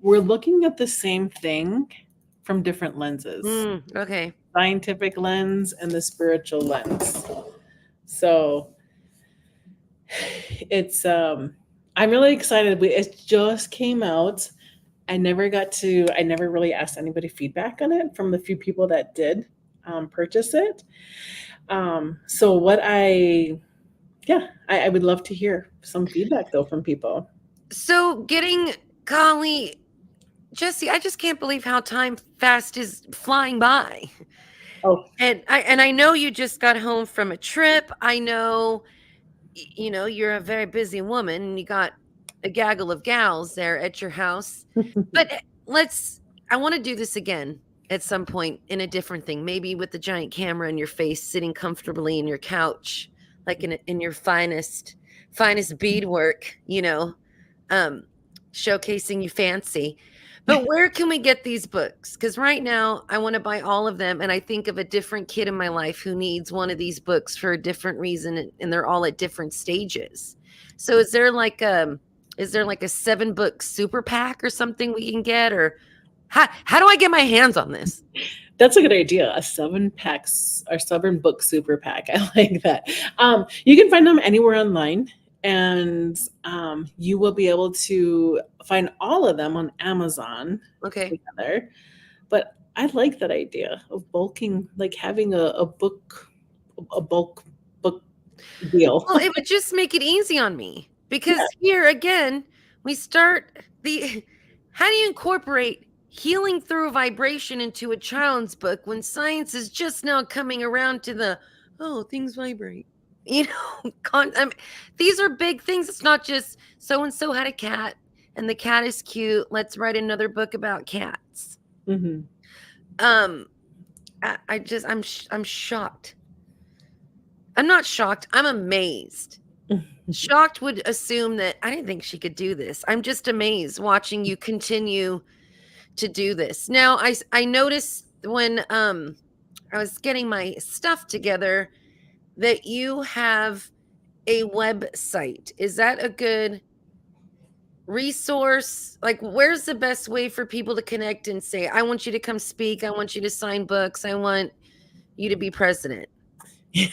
B: we're looking at the same thing from different lenses.
A: Okay.
B: Scientific lens and the spiritual lens. So it's I'm really excited. It just came out. I never really asked anybody feedback on it from the few people that did purchase it. So what I would love to hear some feedback though from people.
A: So golly, Jessie, I just can't believe how time fast is flying by.
B: Oh,
A: and I know you just got home from a trip. I know, you're a very busy woman and you got a gaggle of gals there at your house. But I want to do this again at some point in a different thing, maybe with the giant camera in your face, sitting comfortably in your couch, like in your finest beadwork, showcasing you fancy. But where can we get these books? Because right now I want to buy all of them. And I think of a different kid in my life who needs one of these books for a different reason. And they're all at different stages. So is there like a 7-book super pack or something we can get? Or how do I get my hands on this?
B: That's a good idea. A 7-book super pack. I like that. You can find them anywhere online. And you will be able to find all of them on Amazon.
A: Okay.
B: Together. But I like that idea of bulking, like having a bulk book deal.
A: Well, it would just make it easy on me because here again, we start how do you incorporate healing through vibration into a child's book when science is just now coming around to things vibrate? These are big things. It's not just so-and-so had a cat and the cat is cute. Let's write another book about cats.
B: Mm-hmm.
A: I'm shocked. I'm not shocked. I'm amazed. Shocked would assume that I didn't think she could do this. I'm just amazed watching you continue to do this. Now, I noticed when I was getting my stuff together that you have a website. Is that a good resource? Like, where's the best way for people to connect and say, I want you to come speak. I want you to sign books. I want you to be president.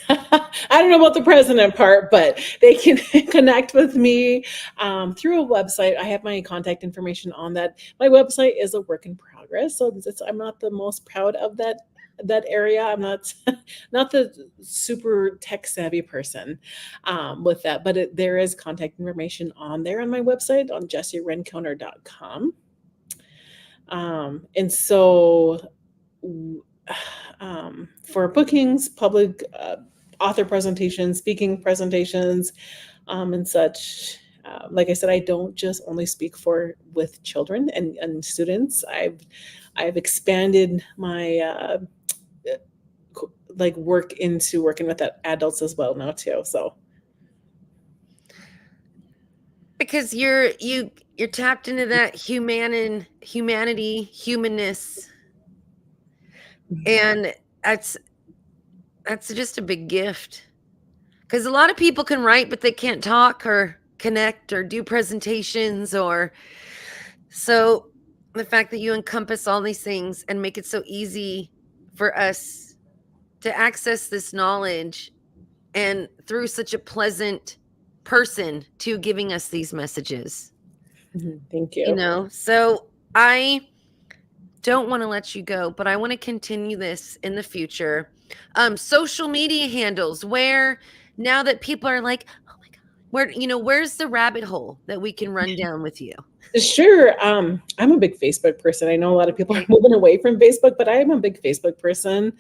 B: I don't know about the president part, but they can connect with me through a website. I have my contact information on that. My website is a work in progress, so I'm not the most proud of that that area. I'm not not the super tech savvy person with that, but there is contact information on there on my website on jessierencounter.com. And so for bookings, public author presentations, speaking presentations, and such. Like I said, I don't just only speak for with children and students. I've expanded my like work into working with adults as well now too. So
A: because you're tapped into that humanity, humanness, and that's just a big gift. Because a lot of people can write, but they can't talk or connect or do presentations. Or so the fact that you encompass all these things and make it so easy for us to access this knowledge, and through such a pleasant person to giving us these messages.
B: thank you.
A: So I don't want to let you go, but I want to continue this in the future. Social media handles, where now that people are like, oh my God, where's the rabbit hole that we can run down with you?
B: Sure. I'm a big Facebook person. I know a lot of people are moving away from Facebook, but I am a big Facebook person.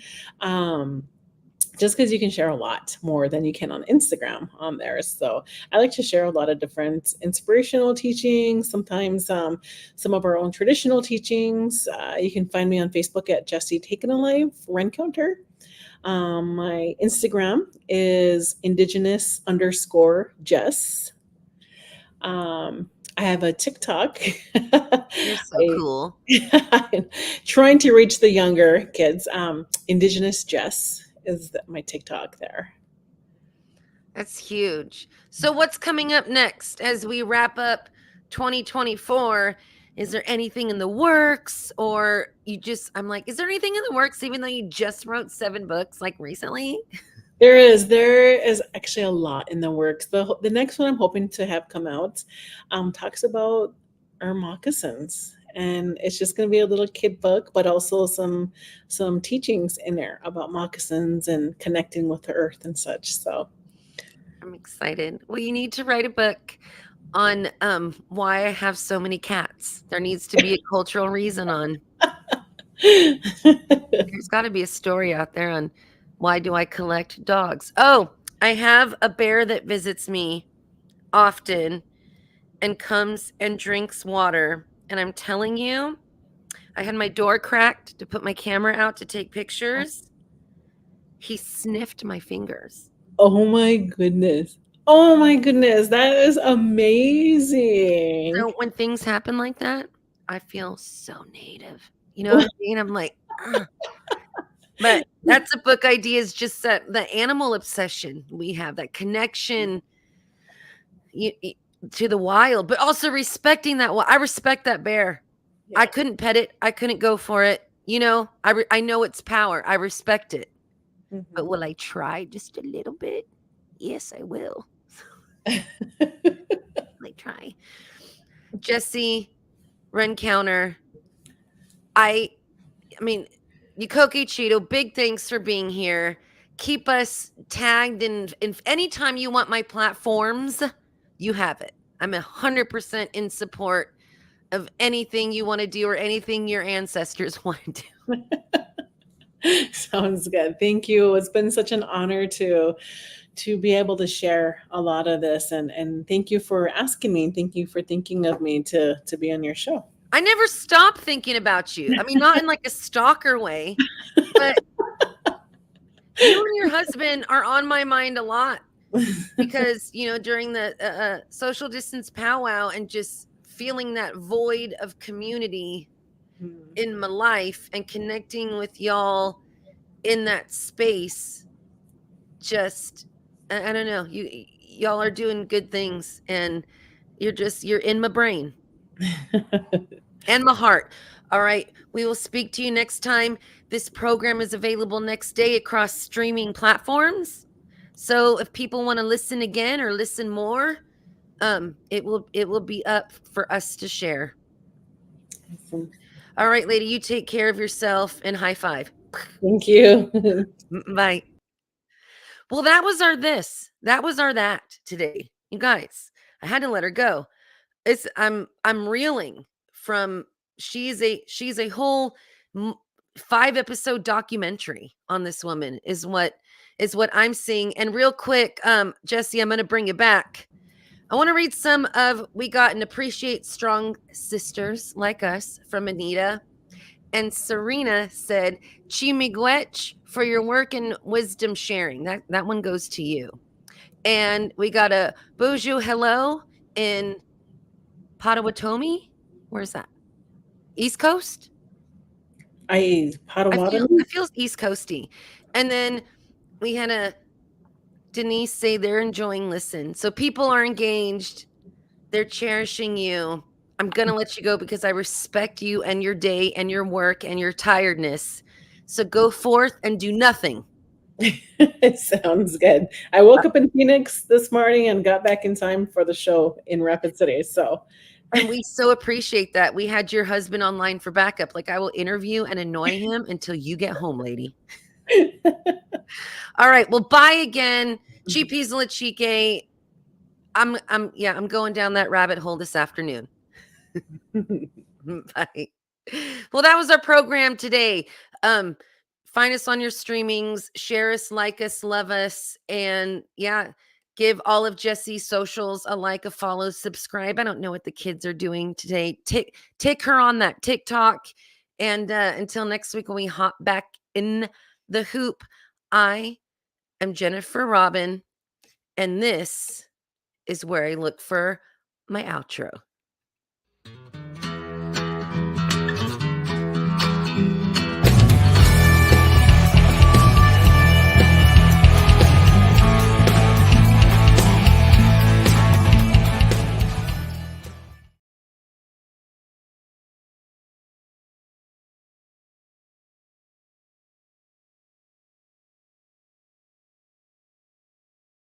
B: Just because you can share a lot more than you can on Instagram on there. So I like to share a lot of different inspirational teachings, sometimes some of our own traditional teachings. You can find me on Facebook at Jessie Taken Alive-Rencountre. My Instagram is Indigenous_Jess. I have a TikTok.
A: You're so cool.
B: I'm trying to reach the younger kids. Indigenous Jess is my TikTok there.
A: That's huge. So what's coming up next as we wrap up 2024? Is there anything in the works, or I'm like, is there anything in the works, even though you just wrote 7 books like recently?
B: There is actually a lot in the works. The next one I'm hoping to have come out talks about our moccasins, and it's just going to be a little kid book, but also some teachings in there about moccasins and connecting with the earth and such. So
A: I'm excited. Well, you need to write a book on why I have so many cats. There needs to be a cultural reason on. There's got to be a story out there on why do I collect dogs. Oh, I have a bear that visits me often and comes and drinks water. And I'm telling you, I had my door cracked to put my camera out to take pictures. He sniffed my fingers.
B: Oh my goodness. Oh my goodness. That is amazing.
A: So when things happen like that, I feel so native. You know what I mean? I'm like, ugh. But that's a book idea, is just that the animal obsession we have, that connection to the wild, but also respecting that. Well, I respect that bear. Yeah. I couldn't pet it. I couldn't go for it. I know its power. I respect it. Mm-hmm. But will I try just a little bit? Yes, I will. Like, try. Jessie Rencountre. I mean, Yukoki Cheeto, big thanks for being here. Keep us tagged, and anytime you want my platforms, you have it. I'm 100% in support of anything you want to do or anything your ancestors want to
B: do. Sounds good. Thank you. It's been such an honor to be able to share a lot of this, and thank you for asking me. Thank you for thinking of me to be on your show.
A: I never stop thinking about you. I mean, not in like a stalker way, but you and your husband are on my mind a lot because, during the social distance powwow and just feeling that void of community in my life and connecting with y'all in that space, just, I don't know, y'all are doing good things, and you're in my brain and my heart. All right. We will speak to you next time. This program is available next day across streaming platforms. So if people want to listen again or listen more, it will be up for us to share. Awesome. All right, lady, you take care of yourself, and high five.
B: Thank you.
A: Bye. Well, that was our this. That was our that today. You guys, I had to let her go. I'm reeling from she's a whole 5 episode documentary on this woman is what I'm seeing. And real quick, Jessie, I'm going to bring you back. I want to read some of we got and appreciate strong sisters like us from Anita. And Serena said, Chimigwech for your work and wisdom sharing. That one goes to you. And we got a Boju hello in Potawatomi. Where's that? East Coast?
B: Potawatomi?
A: I feel East Coasty. And then we had a Denise say they're enjoying listen. So people are engaged. They're cherishing you. I'm going to let you go because I respect you and your day and your work and your tiredness. So go forth and do nothing.
B: It sounds good. I woke up in Phoenix this morning and got back in time for the show in Rapid City. So,
A: And we so appreciate that. We had your husband online for backup. Like I will interview and annoy him until you get home, lady. All right. Well, bye again. Cheapies La Chique. I'm going down that rabbit hole this afternoon. Bye. Well, that was our program today. Find us on your streamings, share us, like us, love us, and yeah, give all of Jessie's socials a like, a follow, subscribe. I don't know what the kids are doing today. Take her on that TikTok. And until next week when we hop back in the hoop, I am Jennifer Robin, and this is where I look for my outro.